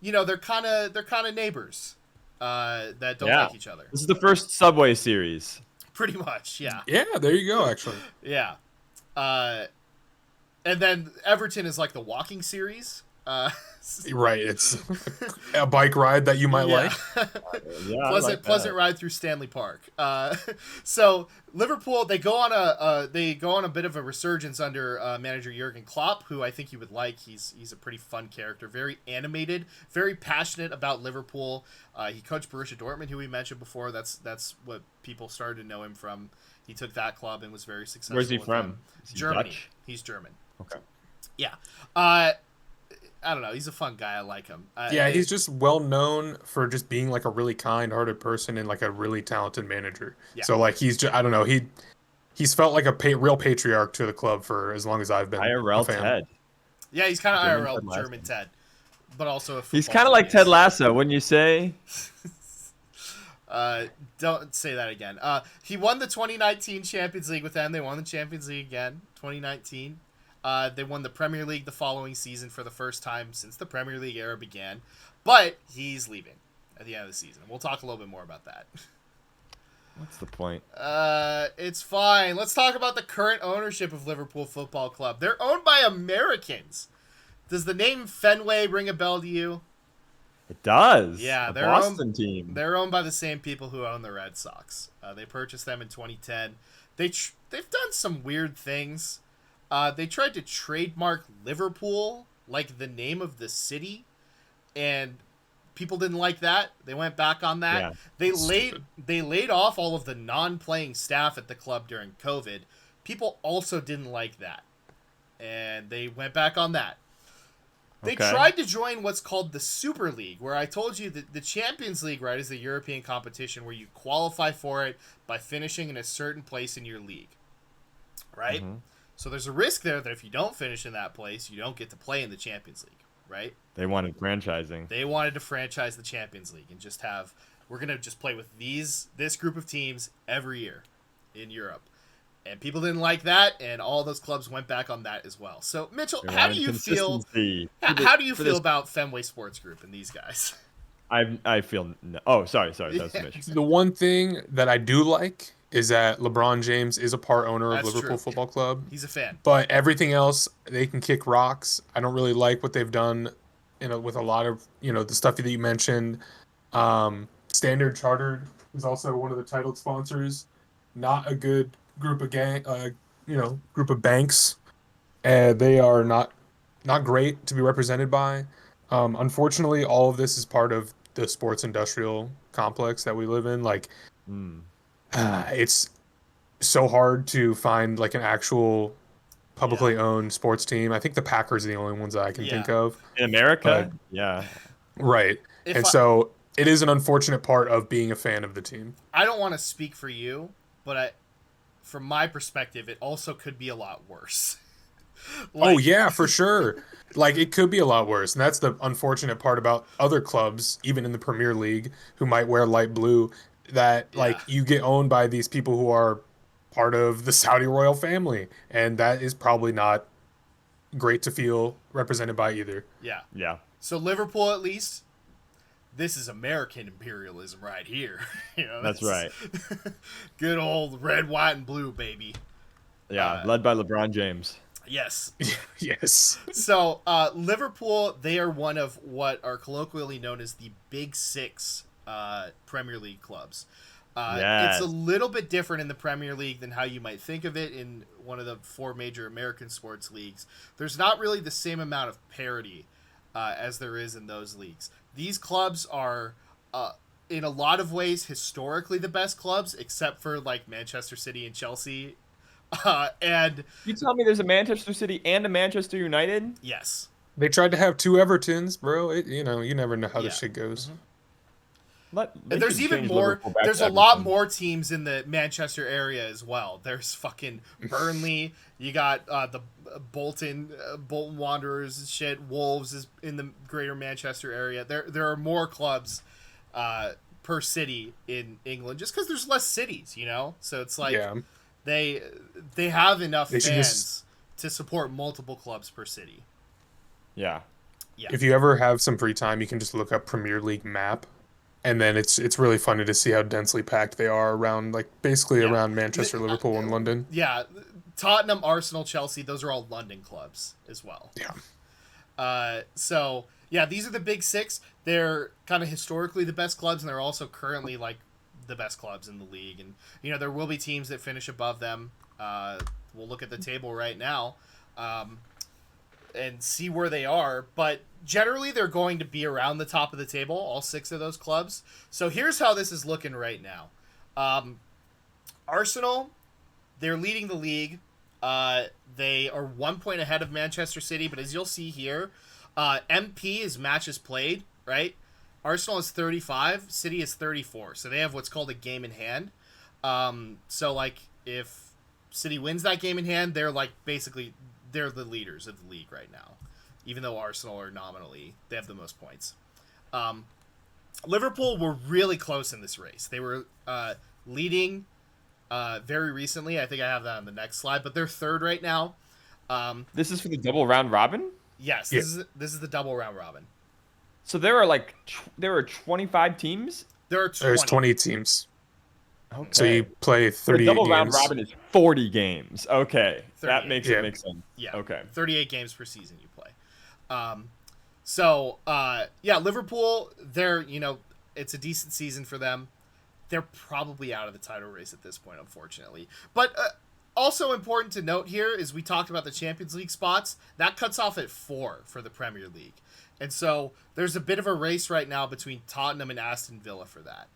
they're kind of neighbors that don't like each other. This is the first Subway series. Pretty much, yeah. Yeah, there you go, actually. Yeah. And then Everton is like the walking series. Right, it's a bike ride that you might like. Yeah, pleasant ride through Stanley Park. So Liverpool, they go on a bit of a resurgence under manager Jurgen Klopp, who I think you would like. He's a pretty fun character, very animated, very passionate about Liverpool. He coached Borussia Dortmund, who we mentioned before. That's what people started to know him from. He took that club and was very successful. Where's he with from? them. Is he Germany. Dutch? He's German. Okay. Yeah. I don't know. He's a fun guy. I like him. He's just well known for just being like a really kind-hearted person and like a really talented manager. Yeah. So like he's just, I don't know, he's felt like a real patriarch to the club for as long as I've been IRL a fan. Ted. Yeah, he's kind of German IRL Ted Lasso. German Ted, but also a He's football kind of like genius. Ted Lasso, wouldn't you say? Don't say that again. He won the 2019 Champions League with them. They won the Champions League again, 2019. They won the Premier League the following season for the first time since the Premier League era began. But he's leaving at the end of the season. We'll talk a little bit more about that. What's the point? It's fine. Let's talk about the current ownership of Liverpool Football Club. They're owned by Americans. Does the name Fenway ring a bell to you? It does. Yeah, the they're Boston team. They're owned by the same people who own the Red Sox. They purchased them in 2010. They've done some weird things. They tried to trademark Liverpool, like the name of the city, and people didn't like that. They went back on that. Yeah, They laid off all of the non-playing staff at the club during COVID. People also didn't like that, and they went back on that. They Okay. tried to join what's called the Super League, where I told you that the Champions League, right, is the European competition where you qualify for it by finishing in a certain place in your league, right? Mm-hmm. So there's a risk there that if you don't finish in that place, you don't get to play in the Champions League, right? They wanted franchising. They wanted to franchise the Champions League and just have, we're going to just play with this group of teams every year in Europe. And people didn't like that, and all those clubs went back on that as well. So, Mitchell, They how do wanted you feel? consistency. How do you For feel this- about Fenway Sports Group and these guys? I feel no. Oh, sorry. That was Mitch. The one thing that I do like is that LeBron James is a part owner of That's Liverpool true. Football Club. He's a fan. But everything else, they can kick rocks. I don't really like what they've done, with a lot of the stuff that you mentioned. Standard Chartered is also one of the titled sponsors. Not a good group of group of banks. They are not great to be represented by. Unfortunately, all of this is part of the sports industrial complex that we live in. Like, it's so hard to find like an actual publicly owned sports team. I think the Packers are the only ones that I can think of. In America, But- yeah. Right. So it is an unfortunate part of being a fan of the team. I don't want to speak for you, but from my perspective, it also could be a lot worse. Oh yeah, for sure. Like, it could be a lot worse, and that's the unfortunate part about other clubs, even in the Premier League, who might wear light blue. That like you get owned by these people who are part of the Saudi royal family, and that is probably not great to feel represented by either. Yeah. Yeah. So Liverpool, at least, this is American imperialism right here. That's right. Good old red, white, and blue, baby. Yeah, led by LeBron James. Yes. Yes. So Liverpool, they are one of what are colloquially known as the Big Six Premier League clubs. Yes. It's a little bit different in the Premier League than how you might think of it in one of the four major American sports leagues. There's not really the same amount of parity as there is in those leagues. These clubs are, in a lot of ways, historically the best clubs, except for like Manchester City and Chelsea. And You tell me there's a Manchester City and a Manchester United? yes, They tried to have two Evertons, bro. You never know how this Yeah. shit goes. They there's should even change more. Liverpool back There's to a lot Everton. more teams in the Manchester area as well. There's fucking Burnley. You got the Bolton Wanderers and shit. Wolves is in the greater Manchester area. There are more clubs per city in England just because there's less cities, So it's like Yeah. they have enough They should fans to support multiple clubs per city. Yeah. Yeah. If you ever have some free time, you can just look up Premier League map, and then it's really funny to see how densely packed they are around, like, basically Yeah. around Manchester, Liverpool, and London. Yeah, Tottenham, Arsenal, Chelsea, those are all London clubs as well. Yeah. So, yeah, these are the big six. They're kind of historically the best clubs, and they're also currently, like, the best clubs in the league. And, there will be teams that finish above them. We'll look at the table right now and see where they are. But generally, they're going to be around the top of the table, all six of those clubs. So here's how this is looking right now. Arsenal, they're leading the league. They are 1 point ahead of Manchester City, but as you'll see here, MP is matches played, right? Arsenal is 35, City is 34, so they have what's called a game in hand. So, like, if City wins that game in hand, they're, like, basically, they're the leaders of the league right now, even though Arsenal are nominally, they have the most points. Liverpool were really close in this race. They were leading very recently. I think I have that on the next slide, but they're third right now. This is for the double round robin? Yes, Yeah. this is the double round robin. So there are 25 teams? There are 20. There's 20 teams, Okay. so you play the 38 double games. round robin is 40 games. Okay. 38. That makes Yeah. it make sense. Yeah. Okay. 38 games per season you play. Liverpool, they're, it's a decent season for them. They're probably out of the title race at this point, unfortunately. But also important to note here is we talked about the Champions League spots. That cuts off at 4 for the Premier League. And so there's a bit of a race right now between Tottenham and Aston Villa for that.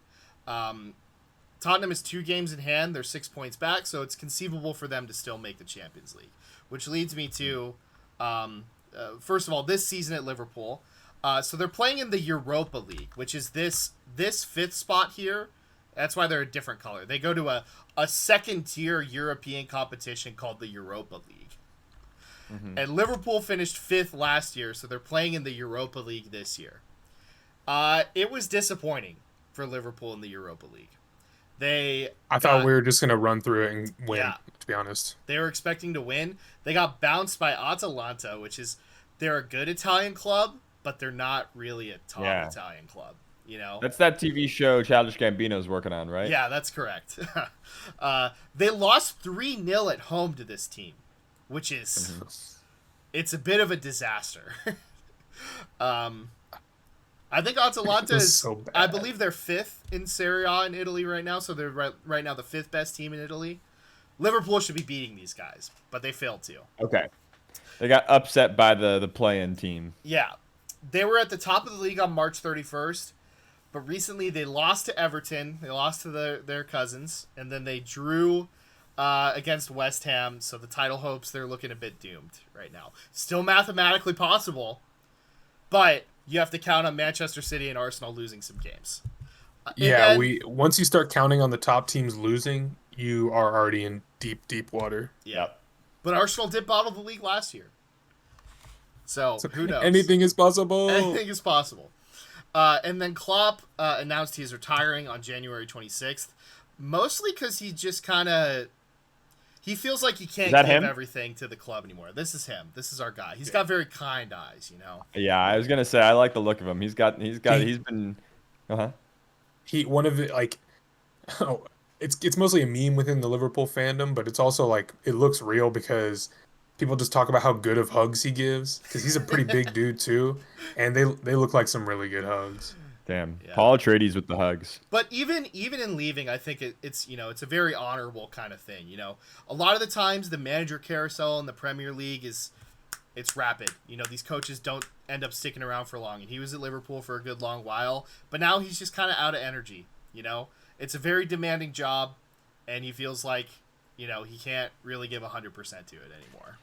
Tottenham is 2 games in hand. They're 6 points back, so it's conceivable for them to still make the Champions League. Which leads me to first of all, this season at Liverpool. So they're playing in the Europa League, which is this fifth spot here. That's why they're a different color. They go to a second-tier European competition called the Europa League. Mm-hmm. And Liverpool finished 5th last year, so they're playing in the Europa League this year. It was disappointing for Liverpool in the Europa League. I thought we were just going to run through it and win, to be honest. They were expecting to win. They got bounced by Atalanta, they're a good Italian club, but they're not really a top Italian club. You know, that's that TV show Childish Gambino's working on, right? Yeah, that's correct. They lost 3-0 at home to this team, which is it's a bit of a disaster. I think Atalanta is so bad. I believe they're 5th in Serie A in Italy right now, so they're right now the 5th best team in Italy. Liverpool should be beating these guys, but they failed to. Okay. They got upset by the play-in team. Yeah. They were at the top of the league on March 31st. But recently they lost to Everton, they lost to their cousins, and then they drew against West Ham, so the title hopes, they're looking a bit doomed right now. Still mathematically possible, but you have to count on Manchester City and Arsenal losing some games. Once you start counting on the top teams losing, you are already in deep, deep water. Yeah. But Arsenal did bottle the league last year. So who knows? Anything is possible. Anything is possible. And then Klopp announced he's retiring on January 26th, mostly because he just he feels like he can't give everything to the club anymore. This is him. This is our guy. He's got very kind eyes, you know. Yeah, I was gonna say I like the look of him. He's been. It's mostly a meme within the Liverpool fandom, but it's also like it looks real because people just talk about how good of hugs he gives because he's a pretty big dude too, and they look like some really good hugs. Damn, yeah. Paul Atreides with the hugs. But even in leaving, I think it's it's a very honorable kind of thing. You know, a lot of the times the manager carousel in the Premier League it's rapid. You know, these coaches don't end up sticking around for long, and he was at Liverpool for a good long while, but now he's just kind of out of energy. You know, it's a very demanding job, and he feels like he can't really give 100% to it anymore.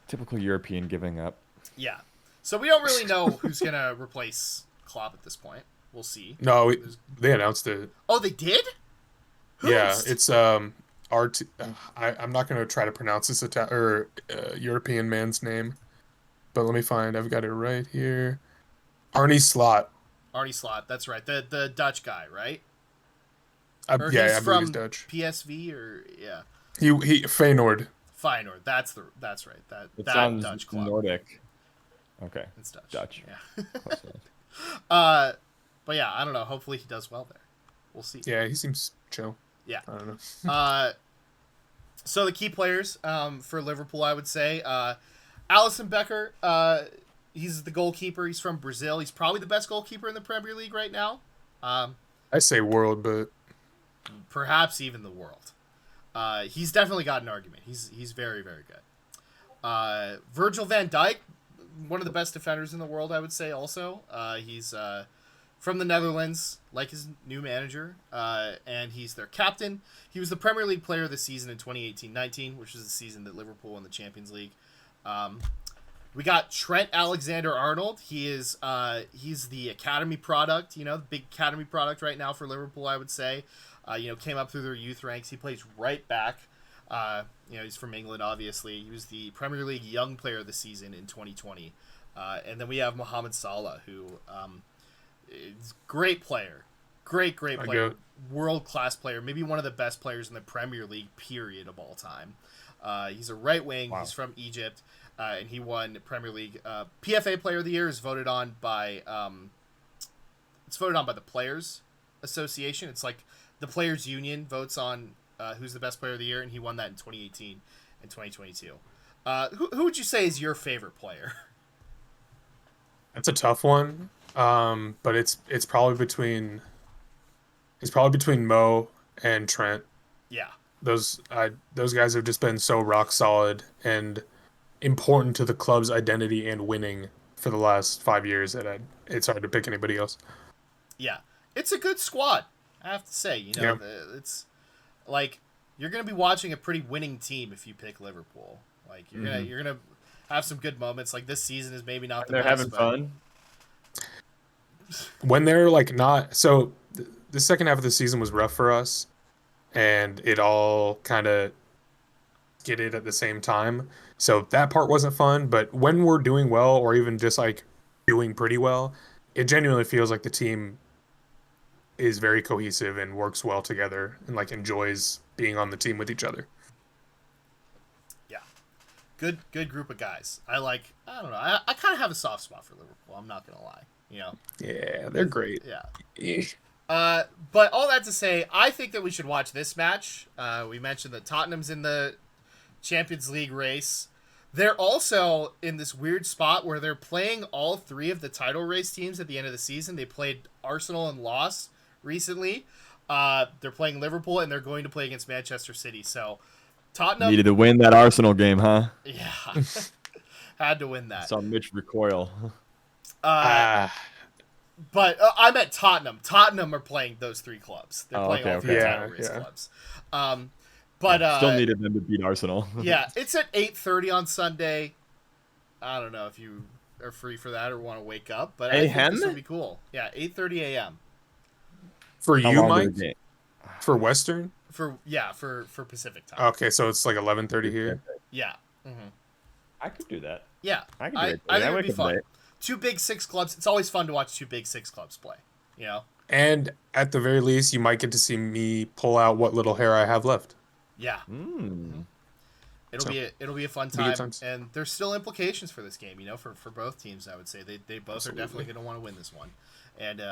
Typical European giving up. Yeah. So we don't really know who's going to replace Klopp at this point. We'll see. No, they announced it. Oh, they did? Yeah, it's I'm not going to try to pronounce this European man's name, but let me find. I've got it right here. Arne Slot. Arne Slot, that's right. The Dutch guy, right? I believe he's Dutch. PSV or He Feyenoord. Feyenoord. That's right. That sounds Dutch club. Nordic. Okay. It's Dutch. Dutch. Yeah. But yeah, I don't know. Hopefully he does well there. We'll see. Yeah, he seems chill. Yeah. I don't know. So the key players for Liverpool, I would say, Alisson Becker. He's the goalkeeper. He's from Brazil. He's probably the best goalkeeper in the Premier League right now. I say world, but perhaps even the world. He's definitely got an argument. He's very, very good. Virgil van Dijk, one of the best defenders in the world, I would say also. He's from the Netherlands, like his new manager, and he's their captain. He was the Premier League player of the season in 2018-19, which is the season that Liverpool won the Champions League. We got Trent Alexander-Arnold. He's the academy product, the big academy product right now for Liverpool, I would say. Came up through their youth ranks. He plays right back. He's from England, obviously. He was the Premier League Young Player of the Season in 2020. And then we have Mohamed Salah, who is great player. Great player. World-class player. Maybe one of the best players in the Premier League, period, of all time. He's a right wing. Wow. He's from Egypt. And he won Premier League. PFA Player of the Year is voted on by the Players Association. It's like the Players Union votes on who's the best player of the year, and he won that in 2018 and 2022. Who would you say is your favorite player? That's a tough one, but it's probably between Mo and Trent. Yeah, those guys have just been so rock solid and important to the club's identity and winning for the last 5 years that it's hard to pick anybody else. Yeah, it's a good squad, I have to say. It's like you're going to be watching a pretty winning team if you pick Liverpool. Like you're gonna have some good moments. Like this season is maybe not the They're best. having but fun. When they're like not so, the second half of the season was rough for us, and it all kind of get it at the same time. So that part wasn't fun. But when we're doing well, or even just like doing pretty well, it genuinely feels like the team is very cohesive and works well together and like enjoys being on the team with each other. Yeah, good group of guys. I don't know. I kind of have a soft spot for Liverpool. I'm not gonna lie. You know. Yeah, they're great. Yeah. But all that to say, I think that we should watch this match. We mentioned that Tottenham's in the Champions League race. They're also in this weird spot where they're playing all three of the title race teams at the end of the season. They played Arsenal and lost recently. They're playing Liverpool, and they're going to play against Manchester City. So Tottenham Needed to win that Arsenal game, huh? Yeah. Had to win that. Saw Mitch recoil. But I meant Tottenham. Tottenham are playing those three clubs. They're playing all three title race clubs. But still needed them to beat Arsenal. Yeah, it's at 8:30 on Sunday. I don't know if you are free for that or want to wake up, but I think this would be cool. Yeah, 8:30 a.m. For How you, long Mike? is the game? For Western? For Pacific time. Okay, so it's like 11:30 here. Yeah. Mm-hmm. I could do that. Yeah. I could do it. I think I it'd be could fun. play it. Two big six clubs. It's always fun to watch two big six clubs play. You know? And at the very least, you might get to see me pull out what little hair I have left. Yeah. Mm. It'll be a fun time, and there's still implications for this game, you know, for both teams. I would say they both Absolutely. are definitely going to want to win this one, and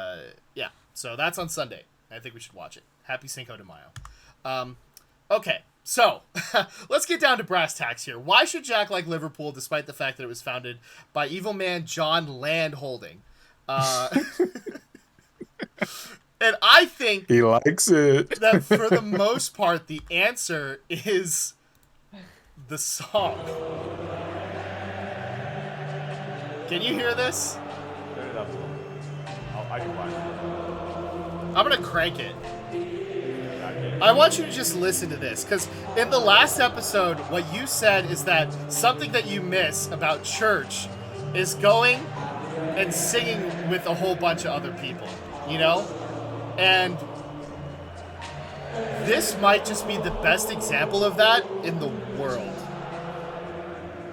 yeah, so that's on Sunday. I think we should watch it. Happy Cinco de Mayo. Okay, so let's get down to brass tacks here. Why should Jack like Liverpool, despite the fact that it was founded by evil man John Landholding? And I think he likes it. that for the most part, the answer is the song. Can you hear this? Turn it up. I can watch it. I'm gonna crank it. I want you to just listen to this, because in the last episode, what you said is that something that you miss about church is going and singing with a whole bunch of other people, you know? And this might just be the best example of that in the world.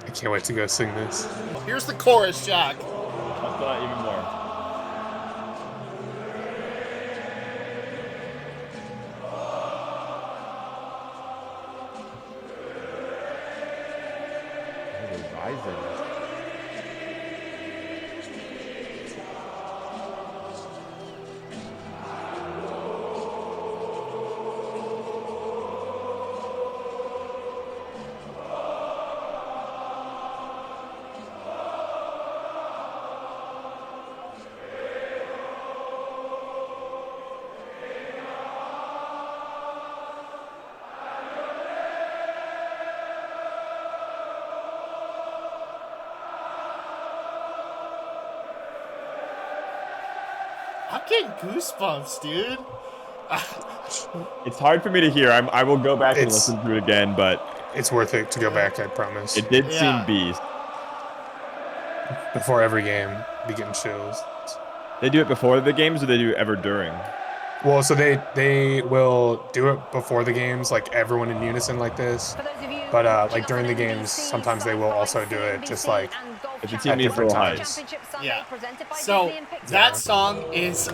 I can't wait to go sing this. Here's the chorus, Jack. I'll throw out even more. I'm getting goosebumps, dude. It's hard for me to hear. I will go back and listen to it again, but it's worth it to go back, I promise. It did seem beast. Before every game, be getting chills. They do it before the games, or they do it ever during? Well, so they will do it before the games, like everyone in unison like this. But like during the games, sometimes they will also do it just like if the team needs a little hype. Yeah. So that song is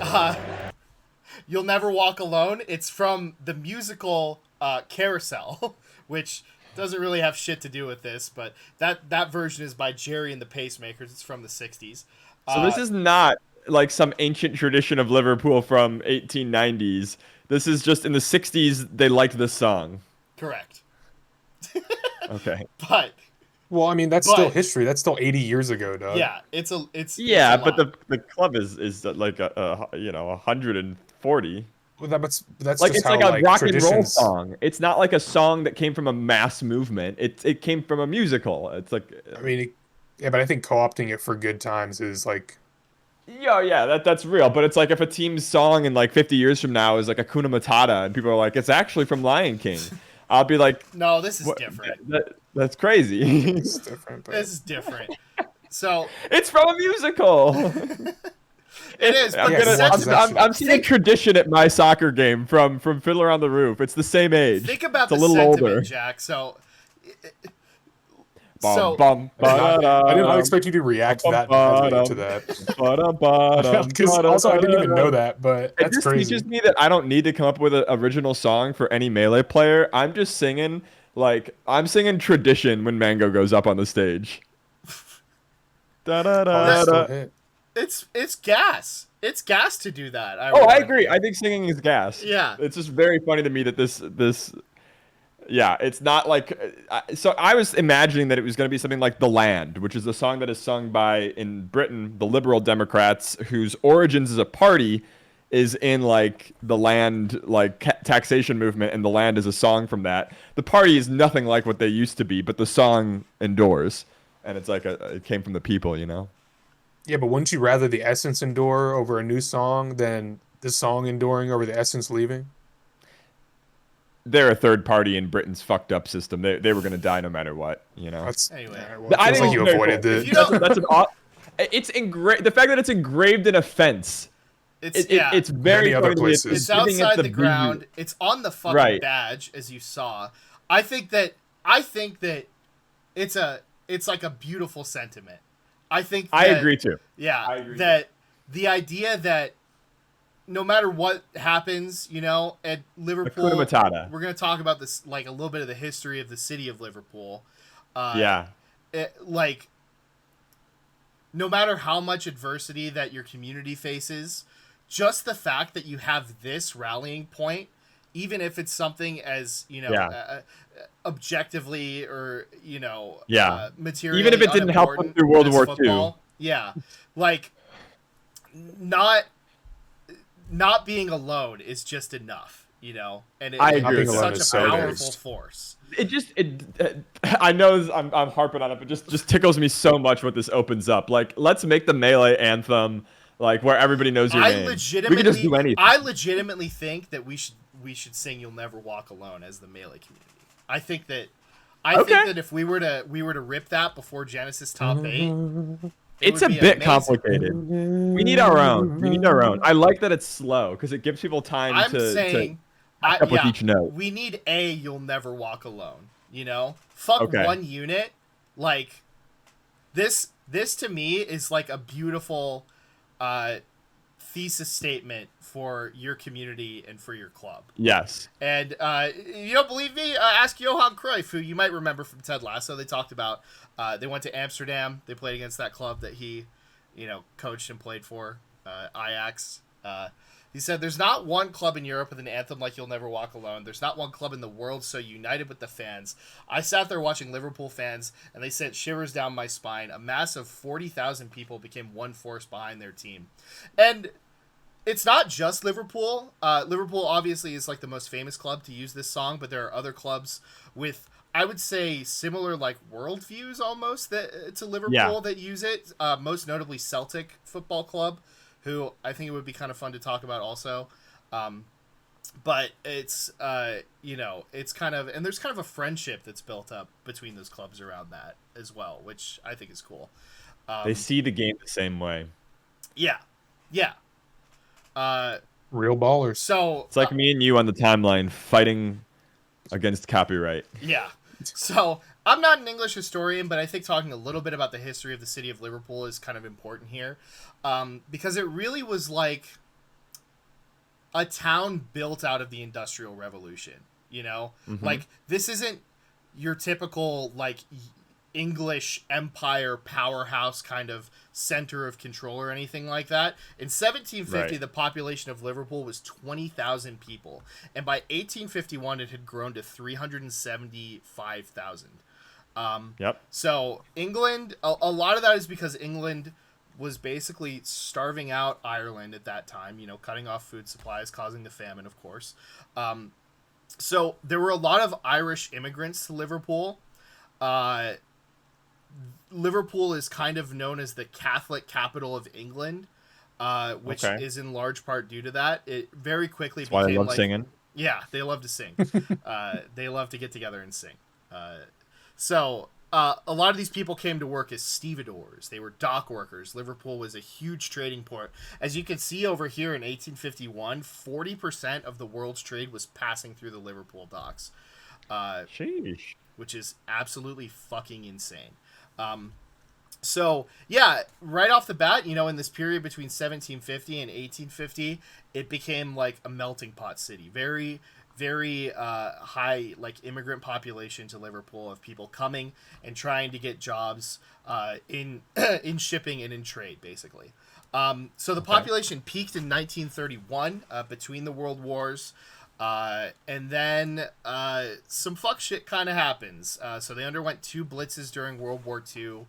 "You'll Never Walk Alone." It's from the musical Carousel, which doesn't really have shit to do with this, but that version is by Jerry and the Pacemakers. It's from the '60s. So this is not like some ancient tradition of Liverpool from 1890s. This is just in the 60s they liked this song. Correct. Okay. But well, I mean that's still history. That's still 80 years ago, dog. Yeah, it's but the club is like a 140. Well, that's like just it's how, like a rock and roll traditions... song. It's not like a song that came from a mass movement. It came from a musical. It's like I mean, yeah, but I think co-opting it for good times is like. Yeah, that's real. But it's like if a team's song in like 50 years from now is like Hakuna Matata, and people are like, it's actually from Lion King. I'll be like, No, this is what? different. That's crazy. It's different. This is different. So It's from a musical. it is. But Yeah, the who watches that sentiment, shit? I'm seeing a tradition at my soccer game from Fiddler on the Roof. It's the same age. think about it's the a little sentiment, older. Jack. So Bum, So- bum, I did not ba-da-dum, expect you to react that heavily to that. ba-dum, Because also I didn't even know ba-da-dum. that, but It that's just crazy. teaches me that I don't need to come up with an original song for any Melee player. I'm just singing I'm singing tradition when Mango goes up on the stage. Da da Oh, da that's still da. a hit. it's gas. It's gas to do that. Oh, would I argue. agree. I think singing is gas. Yeah. It's just very funny to me that this. Yeah, it's not like. So I was imagining that it was going to be something like "The Land," which is a song that is sung by in Britain the Liberal Democrats, whose origins as a party is in like the land taxation movement, and "The Land" is a song from that. The party is nothing like what they used to be, but the song endures, and it's like it came from the people, you know. Yeah, but wouldn't you rather the essence endure over a new song than the song enduring over the essence leaving? They're a third party in Britain's fucked up system. They were going to die no matter what, you know. That's Anyway. well, I feels think like you it's very avoided cool. the. If you don't- That's an it's engraved. The fact that it's engraved in a fence. It's very Many other funny to me. places. It's giving it outside the visual- ground. It's on the fucking Right. badge, as you saw. I think that it's like a beautiful sentiment. I think I that- agree too. Yeah, I agree. that the idea that no matter what happens, you know, at Liverpool, Hakuna Matata. we're gonna talk about this like a little bit of the history of the city of Liverpool. Yeah. Like no matter how much adversity that your community faces, just the fact that you have this rallying point, even if it's something as, you know, Yeah. Objectively or, you know, Yeah. materially Even if it didn't help us unimportant through World as War football. Yeah. Like not being alone is just enough, you know, and I agree it's with that. such a Is so powerful based. force. I know I'm harping on it, but just tickles me so much what this opens up. Like, let's make the Melee anthem like where everybody knows your name. We could just do anything. I legitimately think that we should sing "You'll Never Walk Alone" as the Melee community. I think that if we were to rip that before Genesis top 8, It's a would be bit amazing. complicated. We need our own. I like that it's slow because it gives people time I'm to saying, up with each note. we need "You'll Never Walk Alone." You know, fuck Okay. one unit. Like this to me is like a beautiful thesis statement for your community and for your club. Yes. And you don't believe me? Ask Johan Cruyff, who you might remember from Ted Lasso. They talked about they went to Amsterdam. They played against that club that he, you know, coached and played for, Ajax. He said, "There's not one club in Europe with an anthem like 'You'll Never Walk Alone.' There's not one club in the world so united with the fans. I sat there watching Liverpool fans, and they sent shivers down my spine. A mass of 40,000 people became one force behind their team." And it's not just Liverpool. Liverpool obviously is like the most famous club to use this song, but there are other clubs with, I would say, similar like worldviews almost to Liverpool that use it. Most notably Celtic Football Club, who I think it would be kind of fun to talk about also. But it's, you know, it's kind of, and there's kind of a friendship that's built up between those clubs around that as well, which I think is cool. They see the game the same way. Yeah. Yeah. Real ballers. So It's like me and you on the timeline fighting against copyright. yeah. So I'm not an English historian, but I think talking a little bit about the history of the city of Liverpool is kind of important here, because it really was like a town built out of the Industrial Revolution. You know, like this isn't your typical like English empire powerhouse kind of center of control or anything like that. In 1750, Right. the population of Liverpool was 20,000 people, and by 1851, it had grown to 375,000. Yep. So England, a lot of that is because England was basically starving out Ireland at that time, you know, cutting off food supplies, causing the famine, of course. So there were a lot of Irish immigrants to Liverpool. Liverpool is kind of known as the Catholic capital of England, which Okay. is in large part due to that. It very quickly That's why I became love like singing. Yeah, they love to sing. They love to get together and sing. A lot of these people came to work as stevedores. They were dock workers. Liverpool was a huge trading port. As you can see over here in 1851, 40% of the world's trade was passing through the Liverpool docks. Sheesh. Which is absolutely fucking insane. So, yeah, right off the bat, in this period between 1750 and 1850, it became like a melting pot city. Very, very high, like, immigrant population to Liverpool of people coming and trying to get jobs in in shipping and in trade, basically. So the population peaked in 1931 between the world wars. And then some fuck shit kind of happens. So they underwent 2 blitzes during World War II.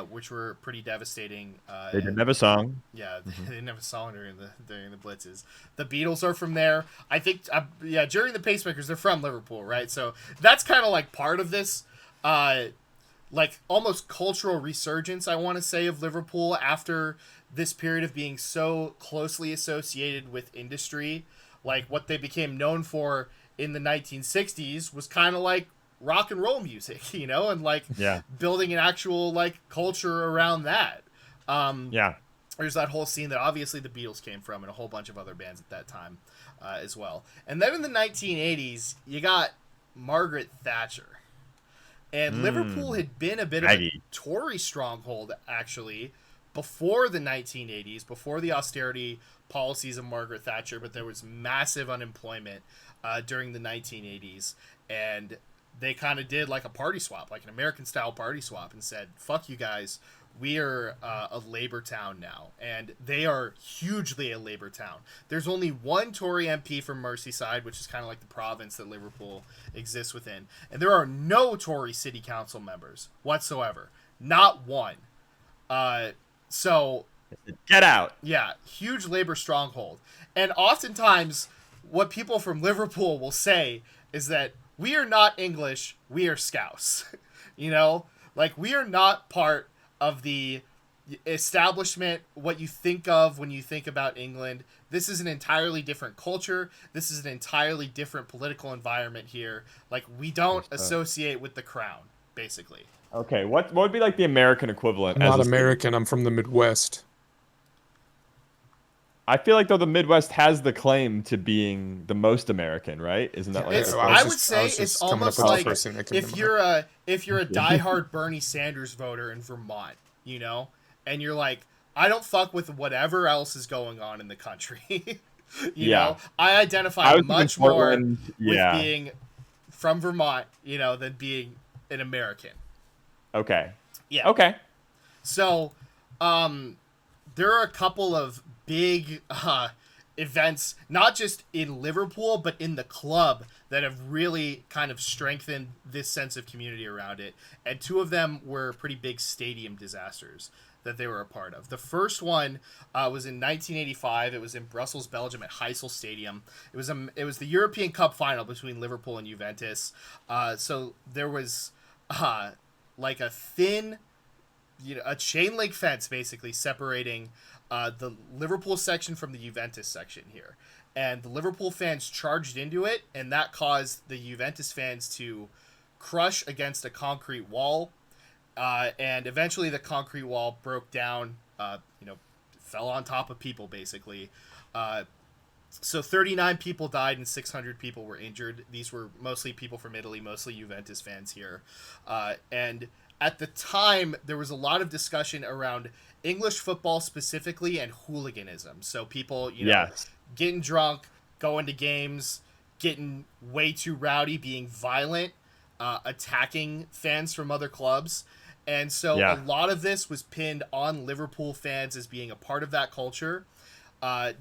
Which were pretty devastating. They didn't have a song. Yeah, they didn't have a song during the blitzes. The Beatles are from there. I think, during the Pacemakers, they're from Liverpool, right? So that's kind of like part of this, like almost cultural resurgence, I want to say, of Liverpool after this period of being so closely associated with industry. Like what they became known for in the 1960s was kind of like rock and roll music, and like building an actual like culture around that. There's that whole scene that obviously the Beatles came from and a whole bunch of other bands at that time as well. And then in the 1980s, you got Margaret Thatcher. And Liverpool had been a bit of a Tory stronghold, actually, before the 1980s, before the austerity policies of Margaret Thatcher, but there was massive unemployment during the 1980s. And they kind of did like a party swap, like an American-style party swap, and said, fuck you guys, we are a Labour town now. And they are hugely a Labour town. There's only one Tory MP from Merseyside, which is kind of like the province that Liverpool exists within. And there are no Tory city council members whatsoever. Not one. So... Get out. Yeah, huge Labour stronghold. And oftentimes, what people from Liverpool will say is that we are not English, we are Scouse. Like, we are not part of the establishment, what you think of when you think about England. This is an entirely different culture. This is an entirely different political environment here. Like, we don't associate with the crown, basically. Okay, what would be like the American equivalent? I'm not American, I'm from the Midwest. I feel like, though, the Midwest has the claim to being the most American, right? Isn't that like? I would say it's almost like if you're a diehard Bernie Sanders voter in Vermont, and you're like, I don't fuck with whatever else is going on in the country. you know, I identify much more with being from Vermont, than being an American. Okay. Yeah. Okay. So, there are a couple of big events, not just in Liverpool, but in the club, that have really kind of strengthened this sense of community around it. And 2 of them were pretty big stadium disasters that they were a part of. The first one was in 1985. It was in Brussels, Belgium, at Heysel Stadium. It was the European Cup final between Liverpool and Juventus. So there was like a thin, a chain link fence basically separating the Liverpool section from the Juventus section here. And the Liverpool fans charged into it, and that caused the Juventus fans to crush against a concrete wall. And eventually the concrete wall broke down, fell on top of people, basically. So 39 people died and 600 people were injured. These were mostly people from Italy, mostly Juventus fans here. And at the time, there was a lot of discussion around English football specifically and hooliganism. So people, getting drunk, going to games, getting way too rowdy, being violent, attacking fans from other clubs. And so a lot of this was pinned on Liverpool fans as being a part of that culture,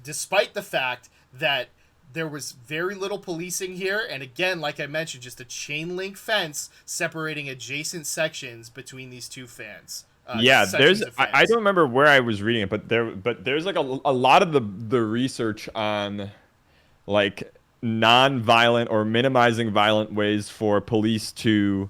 despite the fact that there was very little policing here. And again, like I mentioned, just a chain link fence separating adjacent sections between these 2 fans. There's I don't remember where I was reading it, but there's like a lot of the research on like non-violent or minimizing violent ways for police to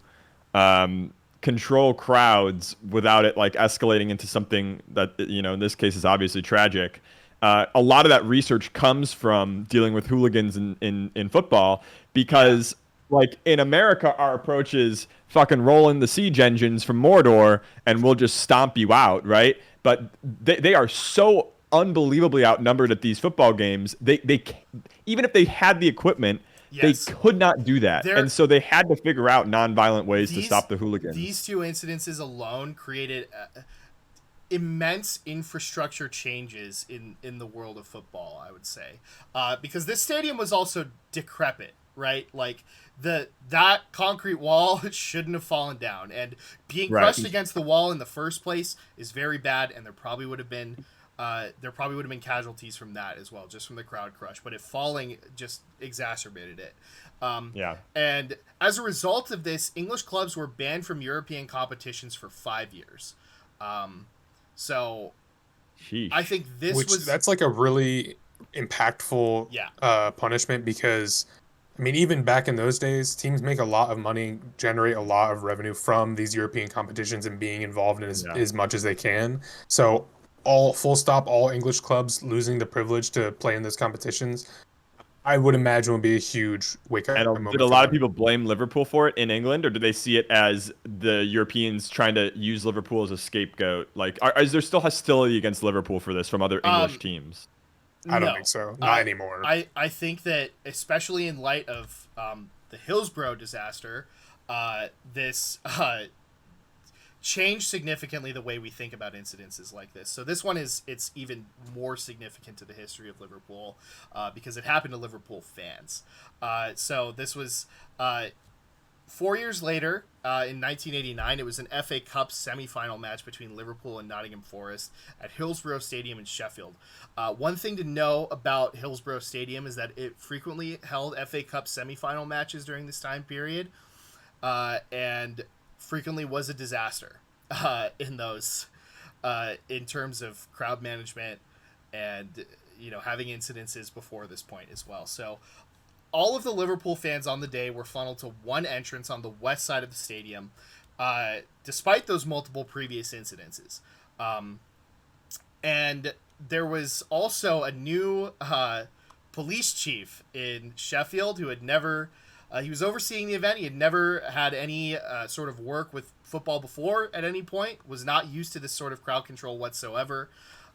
control crowds without it like escalating into something that in this case is obviously tragic. A lot of that research comes from dealing with hooligans in football because, like, in America, our approach is fucking roll in the siege engines from Mordor and we'll just stomp you out, right? But they are so unbelievably outnumbered at these football games. Even if they had the equipment, they Yes. could not do that. They're- And so they had to figure out nonviolent ways to stop the hooligans. These two incidences alone created immense infrastructure changes in the world of football, I would say, because this stadium was also decrepit, right? Like that concrete wall shouldn't have fallen down, and being crushed against the wall in the first place is very bad, and there probably would have been casualties from that as well, just from the crowd crush. But it falling just exacerbated it. And as a result of this, English clubs were banned from European competitions for 5 years. So Sheesh. I think that's like a really impactful punishment, because I mean, even back in those days, teams make a lot of money, generate a lot of revenue from these European competitions and being involved in as much as they can. So all English clubs losing the privilege to play in those competitions, I would imagine would be a huge wake-up moment. Did a lot of people blame Liverpool for it in England, or do they see it as the Europeans trying to use Liverpool as a scapegoat? Like, is there still hostility against Liverpool for this from other English teams? I don't think so. Not anymore. I think that, especially in light of the Hillsborough disaster, this changed significantly the way we think about incidences like this. So this one it's even more significant to the history of Liverpool because it happened to Liverpool fans. So this was 4 years later, in 1989, it was an FA Cup semi-final match between Liverpool and Nottingham Forest at Hillsborough Stadium in Sheffield. One thing to know about Hillsborough Stadium is that it frequently held FA Cup semi-final matches during this time period, and frequently was a disaster in those, in terms of crowd management and, having incidences before this point as well. So all of the Liverpool fans on the day were funneled to one entrance on the west side of the stadium, despite those multiple previous incidences. And there was also a new police chief in Sheffield who had never... he was overseeing the event. He had never had any sort of work with football before at any point, was not used to this sort of crowd control whatsoever.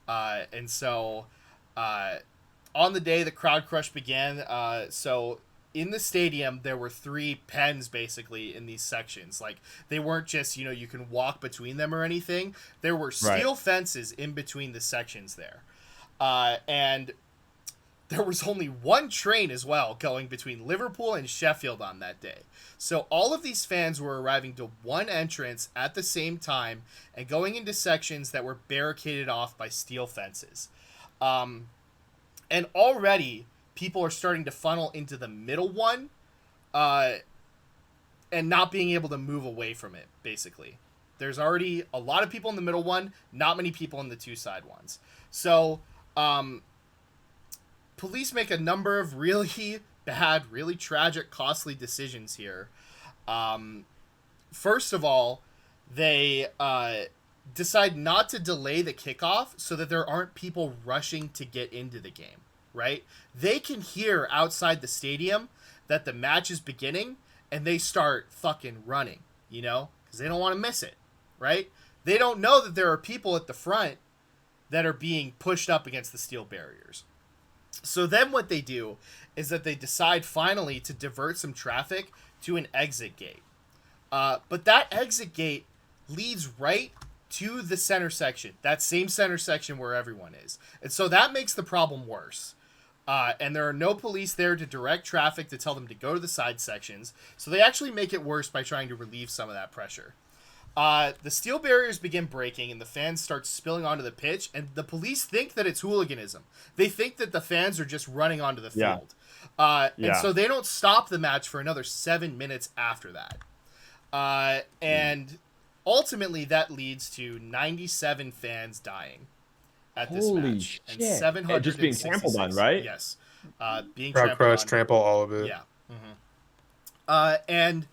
And so on the day the crowd crush began, so in the stadium there were 3 pens basically in these sections. Like, they weren't just, you can walk between them or anything. There were steel fences in between the sections there. And there was only one train as well going between Liverpool and Sheffield on that day. So all of these fans were arriving to one entrance at the same time and going into sections that were barricaded off by steel fences. And already people are starting to funnel into the middle one and not being able to move away from it, basically. There's already a lot of people in the middle one, not many people in the 2 side ones. So police make a number of really bad, really tragic, costly decisions here. First of all, they decide not to delay the kickoff so that there aren't people rushing to get into the game, right? They can hear outside the stadium that the match is beginning, and they start fucking running, because they don't want to miss it, right? They don't know that there are people at the front that are being pushed up against the steel barriers. So then what they do is that they decide finally to divert some traffic to an exit gate. But that exit gate leads right to the center section, that same center section where everyone is. And so that makes the problem worse. And there are no police there to direct traffic to tell them to go to the side sections. So they actually make it worse by trying to relieve some of that pressure. The steel barriers begin breaking and the fans start spilling onto the pitch, and the police think that it's hooliganism. They think that the fans are just running onto the field. And so they don't stop the match for another 7 minutes after that. And ultimately that leads to 97 fans dying at this match. Shit. And 700 just being trampled on, right? Yes. Being crowd crush, trample, all of it. Yeah. Mm-hmm. And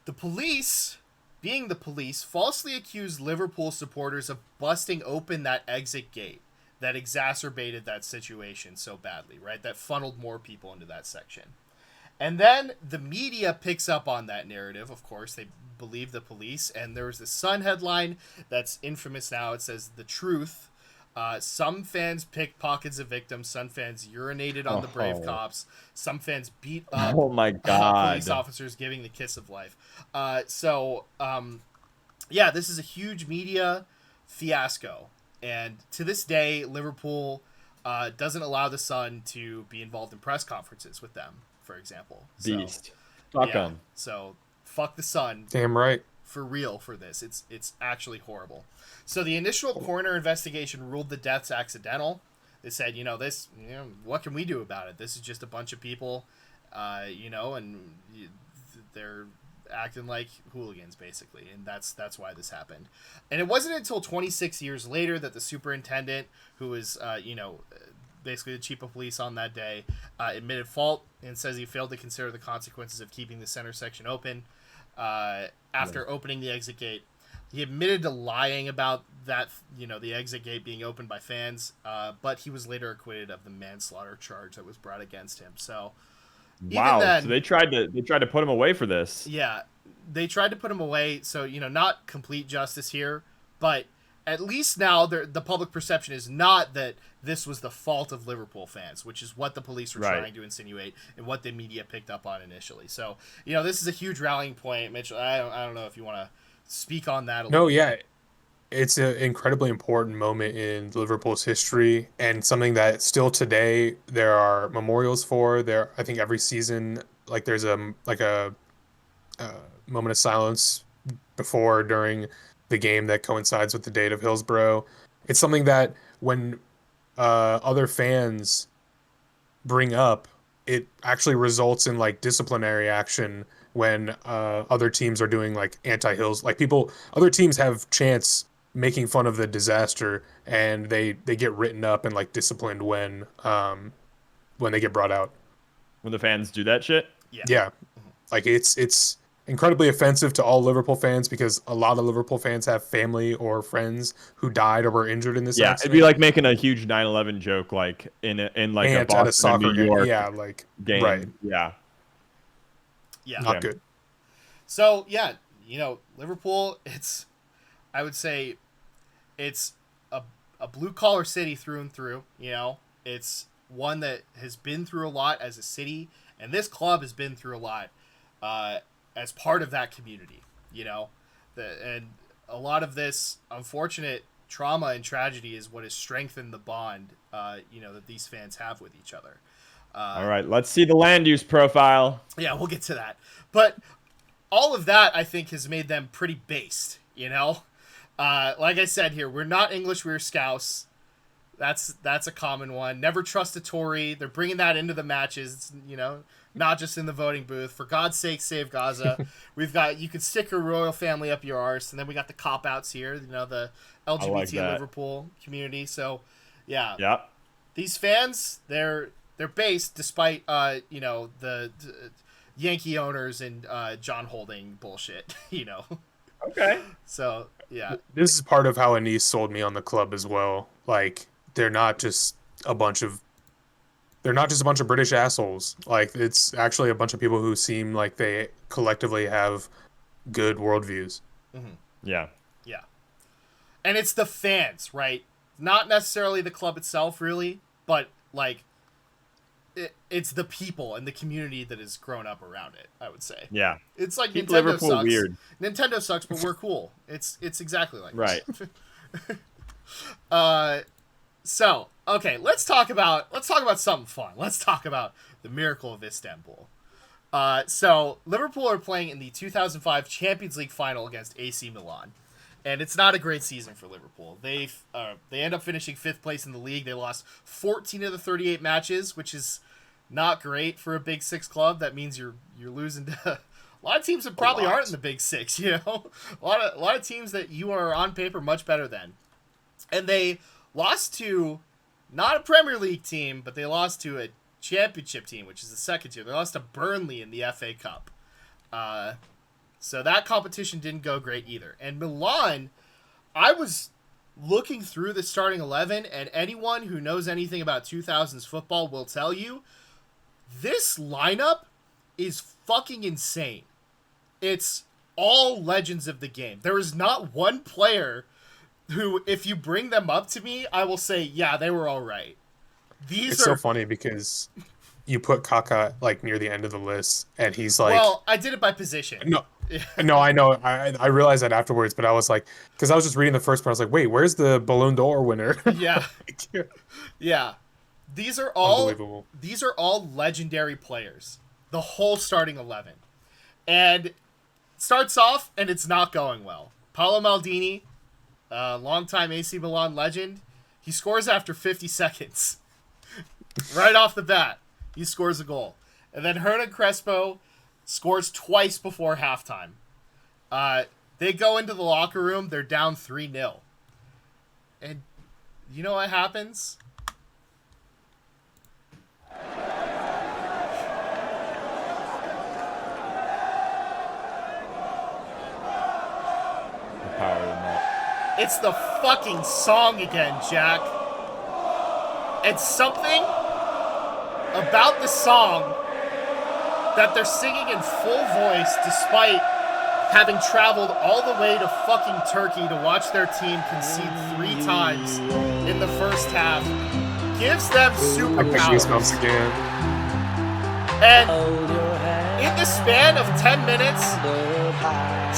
the police, being the police, falsely accused Liverpool supporters of busting open that exit gate that exacerbated that situation so badly, right? That funneled more people into that section. And then the media picks up on that narrative, of course. They believe the police. And there was this Sun headline that's infamous now. It says, "The truth. Some fans picked pockets of victims. Some fans urinated on the brave cops. Some fans beat up Oh my God. police officers, giving the kiss of life." Yeah, this is a huge media fiasco. And to this day, Liverpool doesn't allow the Sun to be involved in press conferences with them, for example. Beast. Fuck them. So fuck the Sun. Damn right. For real for this. It's actually horrible. So the initial coroner investigation ruled the deaths accidental. They said, what can we do about it? This is just a bunch of people, and they're acting like hooligans, basically, and that's why this happened. And it wasn't until 26 years later that the superintendent, who was, basically the chief of police on that day, admitted fault and says he failed to consider the consequences of keeping the center section open. After opening the exit gate, he admitted to lying about that, the exit gate being opened by fans, but he was later acquitted of the manslaughter charge that was brought against him. So, wow, then, so they tried to put him away for this. Yeah, they tried to put him away. So not complete justice here, but at least now the public perception is not that this was the fault of Liverpool fans, which is what the police were trying to insinuate and what the media picked up on initially. So, this is a huge rallying point. Mitchell, I don't know if you want to speak on that a little bit. Yeah. It's an incredibly important moment in Liverpool's history, and something that still today there are memorials for. I think every season, like there's a moment of silence before or during the game that coincides with the date of Hillsborough. It's something that when other fans bring up, it actually results in like disciplinary action when other teams are doing like anti-Hills. Like other teams have chance making fun of the disaster, and they get written up and like disciplined when they get brought out. When the fans do that shit? Yeah. Like it's incredibly offensive to all Liverpool fans because a lot of Liverpool fans have family or friends who died or were injured in this accident. It'd be like making a huge 9/11 joke like in like a Boston, at a soccer New York game. Right. Yeah. Not good. So, Liverpool, I would say it's a blue-collar city through and through. It's one that has been through a lot as a city, and this club has been through a lot as part of that community, and a lot of this unfortunate trauma and tragedy is what has strengthened the bond, that these fans have with each other. All right, let's see the land use profile. Yeah, we'll get to that. But all of that, I think, has made them pretty based, Like I said here, we're not English, we're Scouse. That's a common one. Never trust a Tory. They're bringing that into the matches, not just in the voting booth. For God's sake, save Gaza. You could stick your royal family up your arse, and then we got the cop-outs here, the LGBT Liverpool community. So, yeah. Yep. These fans, they're based despite, the Yankee owners and John Holding bullshit, Okay. So, yeah. This is part of how Anise sold me on the club as well. Like, they're not just a bunch of British assholes. Like, it's actually a bunch of people who seem like they collectively have good worldviews. Mm-hmm. Yeah. Yeah. And it's the fans, right? Not necessarily the club itself, really, but, like, it's the people and the community that has grown up around it, I would say. Yeah. It's like Keep Nintendo Liverpool sucks. weird. Nintendo sucks, but we're cool. It's exactly like right. So, okay, let's talk about something fun. Let's talk about the miracle of Istanbul. So Liverpool are playing in the 2005 Champions League final against AC Milan. And it's not a great season for Liverpool. They end up finishing 5th place in the league. They lost 14 of the 38 matches, which is not great for a Big Six club. That means you're losing to a lot of teams that probably aren't in the Big Six. A lot of teams that you are on paper much better than. And they lost to not a Premier League team, but they lost to a Championship team, which is the second tier. They lost to Burnley in the FA Cup. So that competition didn't go great either. And Milan, I was looking through the starting 11, and anyone who knows anything about 2000s football will tell you, this lineup is fucking insane. It's all legends of the game. There is not one player who, if you bring them up to me, I will say, yeah, they were all right. It's so funny because you put Kaká like near the end of the list, and he's like, well, I did it by position. No, I know. I realized that afterwards, but I was like, because I was just reading the first part, I was like, wait, where's the Ballon d'Or winner? Yeah. Yeah. These are all Unbelievable. These are all legendary players. The whole starting 11. And it starts off and it's not going well. Paolo Maldini, longtime AC Milan legend, he scores after 50 seconds. Right off the bat, he scores a goal. And then Hernan Crespo scores twice before halftime. They go into the locker room, they're down 3-0. And you know what happens? It's the fucking song again, Jack. It's something about the song that they're singing in full voice despite having traveled all the way to fucking Turkey to watch their team concede 3 times in the first half. Gives them I get superpowers. goosebumps again. And in the span of 10 minutes,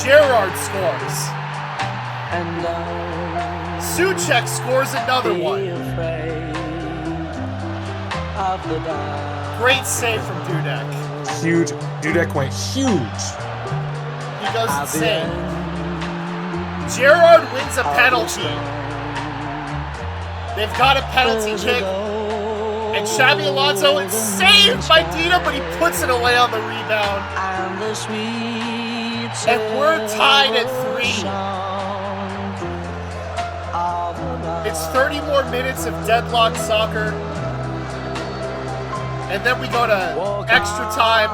Gerrard scores. Souček scores another one. Great save from Dudek. Huge. Dudek went huge. He goes insane. Gerrard wins a penalty. They've got a penalty kick. And Xabi Alonso is saved by Dida, but he puts it away on the rebound. And we're tied at 3. It's 30 more minutes of deadlock soccer. And then we go to extra time.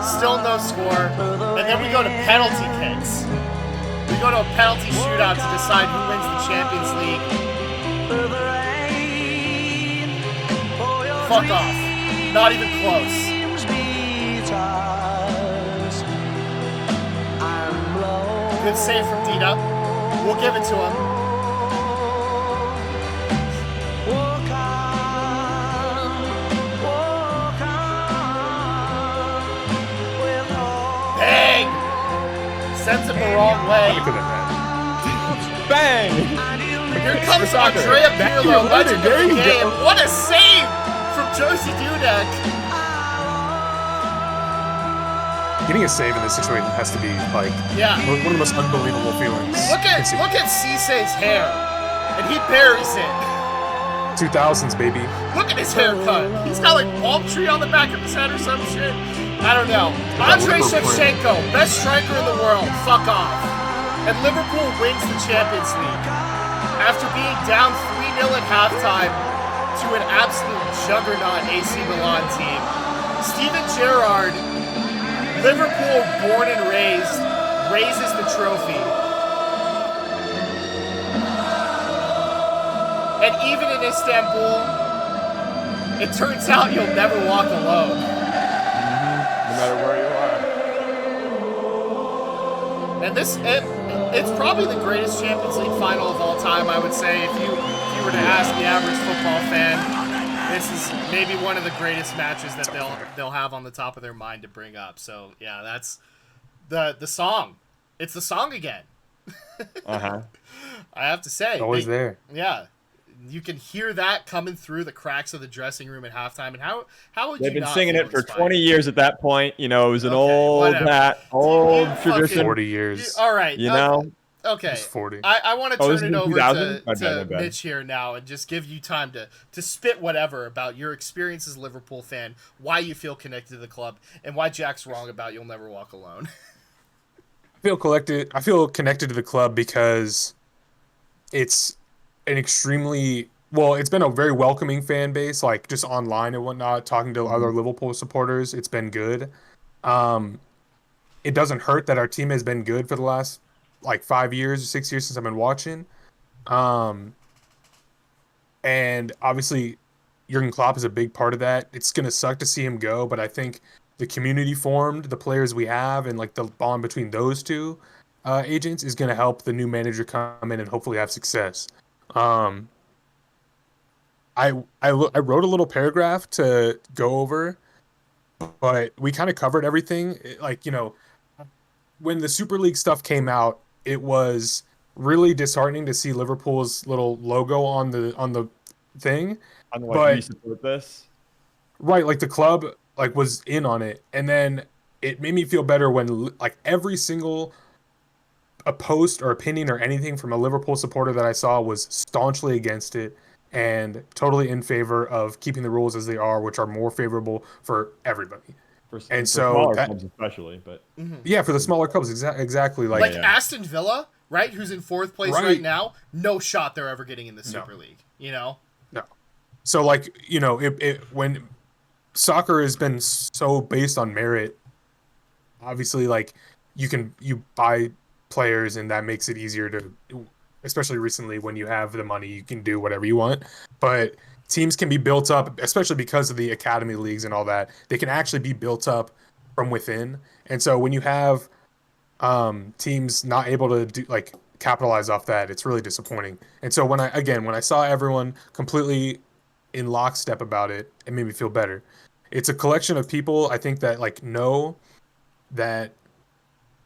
Still no score. And then we go to penalty kicks. We go to a penalty shootout to decide who wins the Champions League. Fuck off. Not even close. Good save from Dida. We'll give it to him. Bang! Sends him the wrong way. Look at that. Bang! Here comes Andrea Pirlo, legend of the game. What a save from Josie Dudek. Getting a save in this situation has to be like one of the most unbelievable feelings. Look at Cisse's hair, and he buries it. 2000s, baby. Look at his haircut. He's got like palm tree on the back of his head or some shit. I don't know. Andrei Shevchenko, best striker in the world. Fuck off. And Liverpool wins the Champions League after being down 3-0 at halftime to an absolute juggernaut AC Milan team. Steven Gerrard, Liverpool born and raised, raises the trophy. And even in Istanbul, it turns out you'll never walk alone. No matter where you are. And it's probably the greatest Champions League final of all time, I would say. If you were to ask the average football fan, this is maybe one of the greatest matches that they'll have on the top of their mind to bring up. So yeah, that's the song. It's the song again. Uh-huh. I have to say. Always there. Yeah. You can hear that coming through the cracks of the dressing room at halftime. And how would They've you been not singing feel it for inspired? 20 years at that point. You know, it was an old tradition. 40 years. All right. You know? Okay. It's 40. I want to Oh, turn this is it over 2000? to My bad. Mitch here now and just give you time to spit whatever about your experience as a Liverpool fan, why you feel connected to the club, and why Jack's wrong about You'll Never Walk Alone. I feel connected to the club because it's an extremely it's been a very welcoming fan base, like just online and whatnot, talking to other Liverpool supporters. It's been good. It doesn't hurt that our team has been good for the last like 5 years or 6 years since I've been watching. Um, and obviously, Jurgen Klopp is a big part of that. It's gonna suck to see him go, but I think the community formed, the players we have, and like the bond between those two agents is gonna help the new manager come in and hopefully have success. Um, I wrote a little paragraph to go over, but we kind of covered everything. Like, when the Super League stuff came out, it was really disheartening to see Liverpool's little logo on the thing. I'm like, we But support this. right, like the club like was in on it, and then it made me feel better when like every single a post or opinion or anything from a Liverpool supporter that I saw was staunchly against it and totally in favor of keeping the rules as they are, which are more favorable for everybody. And For so smaller that, clubs especially, but yeah, for the smaller clubs, exactly. Like, Like Aston Villa, right? Who's in fourth place right now? No shot they're ever getting in the Super League. You know? No. So like, when soccer has been so based on merit, obviously like you buy players and that makes it easier to, especially recently when you have the money, you can do whatever you want. But teams can be built up, especially because of the academy leagues and all that. They can actually be built up from within. And so when you have teams not able to do like capitalize off that, it's really disappointing. And so when I saw everyone completely in lockstep about it, it made me feel better. It's a collection of people I think that like know that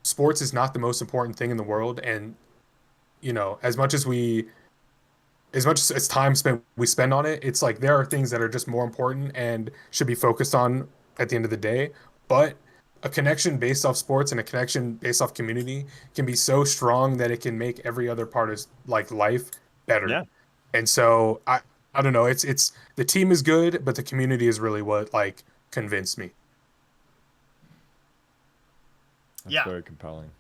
sports is not the most important thing in the world, and as much as time spent we spend on it, it's like there are things that are just more important and should be focused on at the end of the day. But a connection based off sports and a connection based off community can be so strong that it can make every other part of like life better. yeah, And so I don't know, it's the team is good, but the community is really what like convinced me. that's very compelling.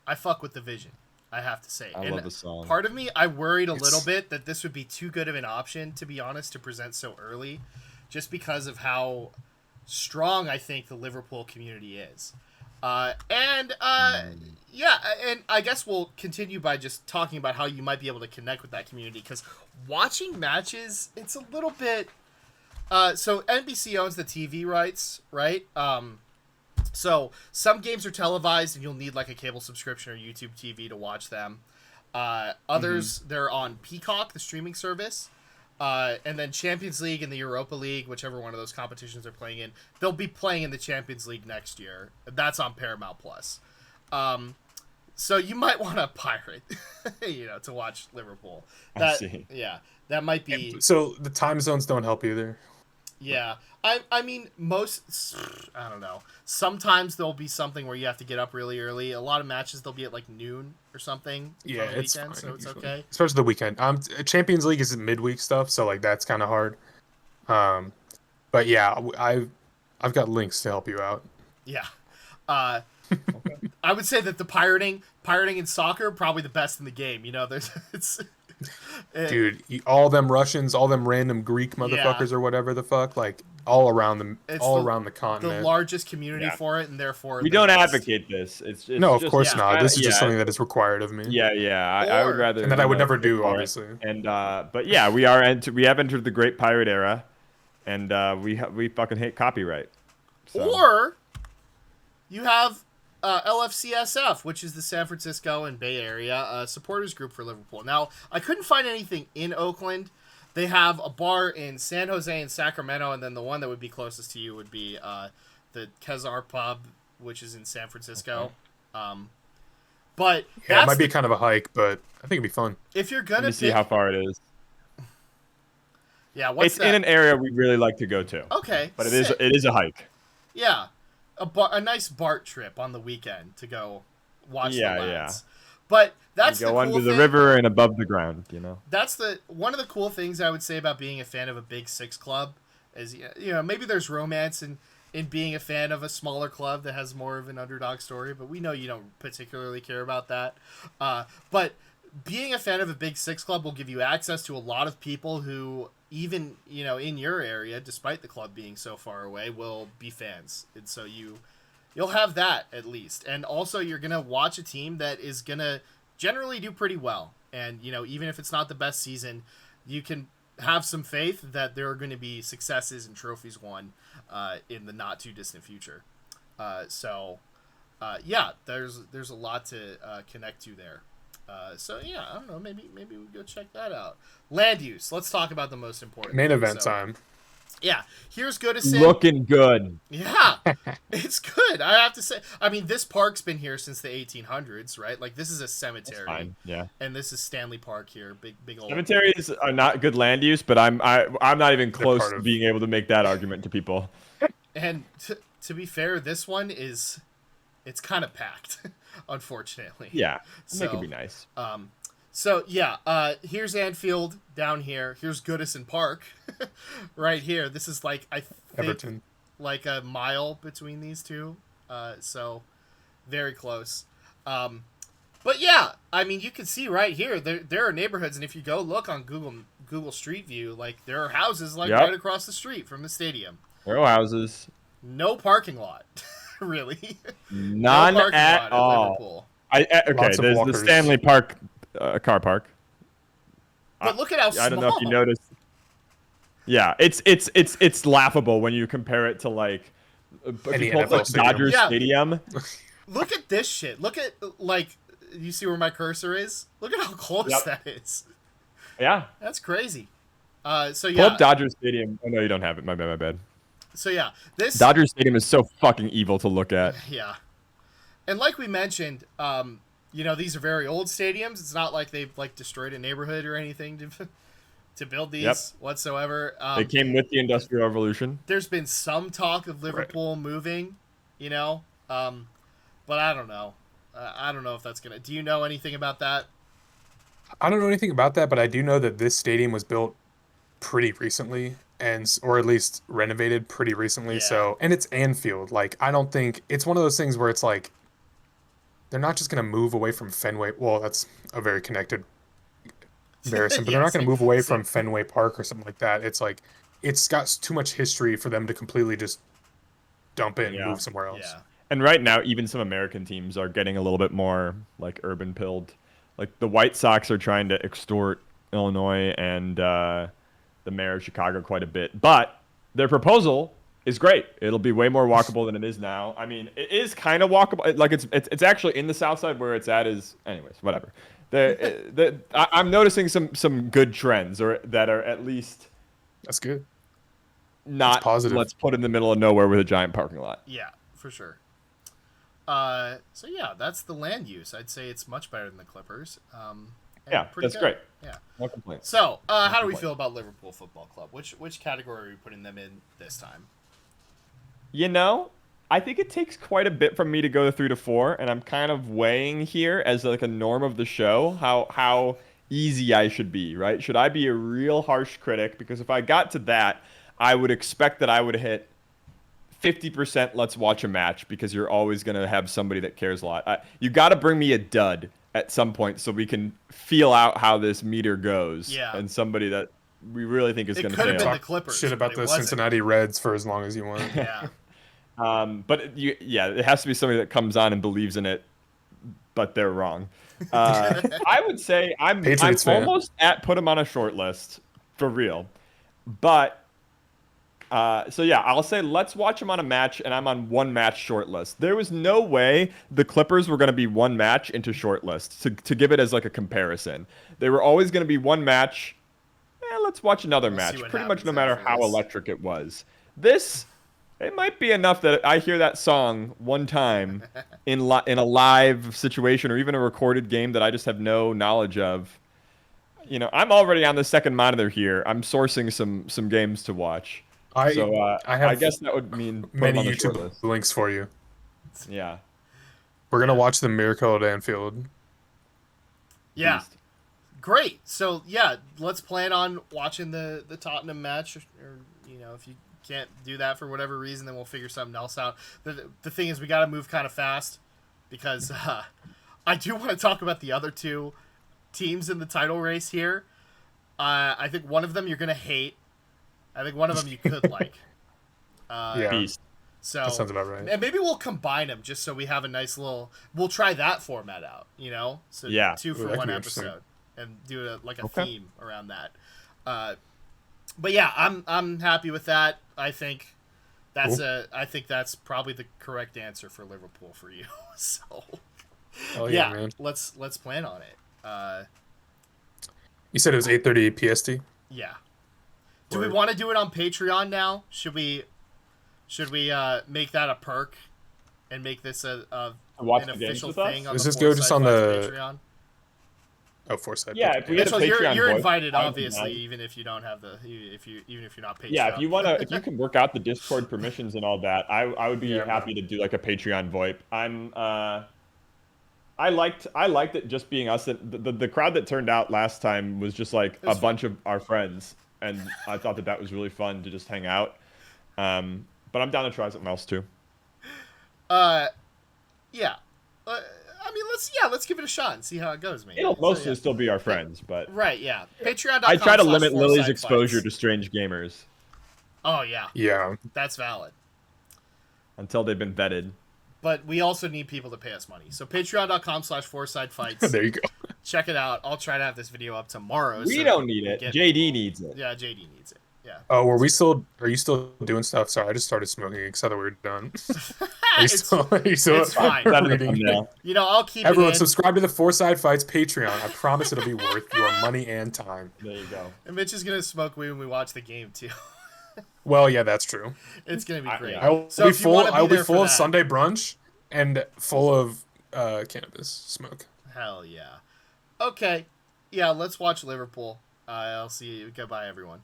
I fuck with the vision, I have to say. I love the song. Part of me, I worried a little bit that this would be too good of an option, to be honest, to present so early, just because of how strong I think the Liverpool community is. Yeah, and I guess we'll continue by just talking about how you might be able to connect with that community, because watching matches, it's a little bit... so NBC owns the TV rights, right? So some games are televised and you'll need like a cable subscription or YouTube TV to watch them. Others, they're on Peacock, the streaming service. And then Champions League and the Europa League, whichever one of those competitions they're playing in, they'll be playing in the Champions League next year. That's on Paramount Plus. So you might want to pirate, to watch Liverpool. I see. Yeah, that might be... So the time zones don't help either. Yeah. I mean, I don't know. Sometimes there'll be something where you have to get up really early. A lot of matches, they'll be at like noon or something. Yeah, on the it's weekend, fine, so it's usually. okay. Especially the weekend. Champions League is midweek stuff, so like that's kind of hard. But yeah, I've got links to help you out. Yeah. I would say that the pirating in soccer, probably the best in the game. Dude, all them Russians, all them random Greek motherfuckers or whatever the fuck, like all around the continent. The largest community for it, and therefore we don't advocate this. It's no, of just, course not. This is just something that is required of me. Yeah. I would rather, and that I would never do, obviously. And but yeah, we have entered the great pirate era, and we fucking hate copyright. So. Or you have LFCSF, which is the San Francisco and Bay Area supporters group for Liverpool. Now, I couldn't find anything in Oakland. They have a bar in San Jose and Sacramento, and then the one that would be closest to you would be the Kezar Pub, which is in San Francisco. Okay. But yeah, it might be kind of a hike, but I think it'd be fun. If you're gonna see how far it is. Yeah, it's in an area we really like to go to. Okay, but it is a hike. Yeah, a nice BART trip on the weekend to go watch the lads. Yeah. But that's you go the cool under the thing. river and above the ground, That's one of the cool things I would say about being a fan of a Big Six club is, maybe there's romance in being a fan of a smaller club that has more of an underdog story, but we know you don't particularly care about that. But being a fan of a Big Six club will give you access to a lot of people who, even, in your area, despite the club being so far away, will be fans. And so you'll have that at least. And also you're going to watch a team that is going to generally do pretty well. And, even if it's not the best season, you can have some faith that there are going to be successes and trophies won in the not too distant future. There's a lot to connect to there. I don't know. Maybe we go check that out. Land use. Let's talk about the most important Main thing. event time. Yeah, here's Goodison. Looking good. Yeah, it's good. I have to say. I mean, this park's been here since the 1800s, right? Like, this is a cemetery. That's fine. Yeah. And this is Stanley Park here. Big old. Cemeteries are not good land use, but I'm not even close to being able to make that argument to people. And to be fair, this one it's kind of packed, unfortunately. Yeah, that could be nice. Here's Anfield down here. Here's Goodison Park, right here. This is like I think Everton. like a mile between these two, so very close. But yeah, I mean, you can see right here there are neighborhoods, and if you go look on Google Street View, like there are houses right across the street from the stadium. There are houses. No parking lot, really. None no at all. Liverpool. There's the Stanley Park car park. But look at how small. I don't know if you noticed. Yeah, it's laughable when you compare it to like Dodgers Stadium. Look at this shit. Look at you see where my cursor is? Look at how close that is. Yeah, that's crazy. Pull up Dodgers Stadium. Oh no, you don't have it. My bad. So yeah, this Dodger Stadium is so fucking evil to look at. Yeah, and like we mentioned, these are very old stadiums. It's not like they've destroyed a neighborhood or anything to build these whatsoever. They came with the Industrial Revolution. There's been some talk of Liverpool moving, but I don't know. I don't know if that's gonna. Do you know anything about that? I don't know anything about that, but I do know that this stadium was built pretty recently, or at least renovated pretty recently. Yeah. So, and it's Anfield. Like, I don't think it's one of those things where it's like they're not just gonna move away from Fenway. Well, that's a very connected comparison, but they're not gonna move away from Fenway Park or something like that. It's like it's got too much history for them to completely just dump it and move somewhere else. Yeah. And right now, even some American teams are getting a little bit more like urban pilled. Like the White Sox are trying to extort Illinois and the mayor of Chicago quite a bit. But their proposal is great. It'll be way more walkable than it is now. I mean, it is kind of walkable. Like it's actually in the South Side where it's at is, anyways, whatever. I'm noticing some good trends that are at least. That's good. Not that's positive. Let's put it in the middle of nowhere with a giant parking lot. Yeah, for sure. That's the land use. I'd say it's much better than the Clippers. That's good. great. Yeah. No complaints. So, how do we feel about Liverpool Football Club? Which category are we putting them in this time? I think it takes quite a bit from me to go 3 to 4, and I'm kind of weighing here as like a norm of the show how easy I should be, right? Should I be a real harsh critic? Because if I got to that, I would expect that I would hit 50% let's watch a match, because you're always going to have somebody that cares a lot. You got to bring me a dud at some point so we can feel out how this meter goes. Yeah. And somebody that we really think is going to fail. It could have been the Clippers. Shit about the Cincinnati Reds for as long as you want. Yeah. But it has to be somebody that comes on and believes in it, but they're wrong. I would say I'm almost at put them on a short list for real, but I'll say let's watch them on a match, and I'm on one match short list. There was no way the Clippers were going to be one match into short list to give it as like a comparison. They were always going to be one match. Let's watch another match. Pretty much no matter how electric it was. It might be enough that I hear that song one time in a live situation or even a recorded game that I just have no knowledge of. I'm already on the second monitor here. I'm sourcing some games to watch. I guess that would mean many YouTube links for you. Yeah. We're going to watch the Miracle at Anfield. Yeah. Beast. Great. So, let's plan on watching the Tottenham match. Or if you can't do that for whatever reason, then we'll figure something else out. The thing is, we got to move kind of fast because I do want to talk about the other two teams in the title race here. I think one of them you're going to hate. I think one of them you could like. Beast. So That sounds about right. And maybe we'll combine them just so we have a nice little. We'll try that format out. So Yeah. 2 for Ooh, that one could be interesting. episode, and do a Okay. theme around that. But yeah, I'm happy with that. I think that's probably the correct answer for Liverpool for you. So Oh yeah, man. let's plan on it. You said it was 8:30 PST. Yeah. Do we Word. want to do it on Patreon now? Should we make that a perk and make this Watch an the games official with us? thing on Does the this go just on Foresight Fights the- Patreon? Oh, Foresight. Yeah, if we had a Mitchell, Patreon you're voice, invited, I would obviously, be even if you don't have even if you're not Patreon. Yeah, if you can work out the Discord permissions and all that, I would be Yeah, happy to do like a Patreon VoIP. I liked it just being us. The crowd that turned out last time was just like a bunch of our friends, and I thought that was really fun to just hang out. But I'm down to try something else too. Yeah. I mean, let's give it a shot and see how it goes, man. It'll So, mostly yeah. still be our friends, but Right, yeah. Patreon.com. I try to limit /Foresight Lily's Fights. exposure to strange gamers Oh yeah, Yeah. that's valid. until they've been vetted. But we also need people to pay us money. So patreon.com /Foresight Fights. There you go. Check it out. I'll try to have this video up tomorrow. We so don't need it. get JD people. needs it. Yeah, JD needs it. Yeah. Oh, are you still doing stuff? Sorry, I just started smoking because I thought we were done. Are you It's- still it's fine. That is a reading? thumbnail. I'll keep Everyone, it in. subscribe to the Foresight Fights Patreon. I promise it'll be worth your money and time. There you go. And Mitch is going to smoke weed when we watch the game, too. Well, yeah, that's true. It's going to be great. yeah. I'll So be if you full. wanna be I'll be there for full of that- Sunday brunch and full of cannabis smoke. Hell yeah. Okay. Yeah, let's watch Liverpool. I'll see you. Goodbye, everyone.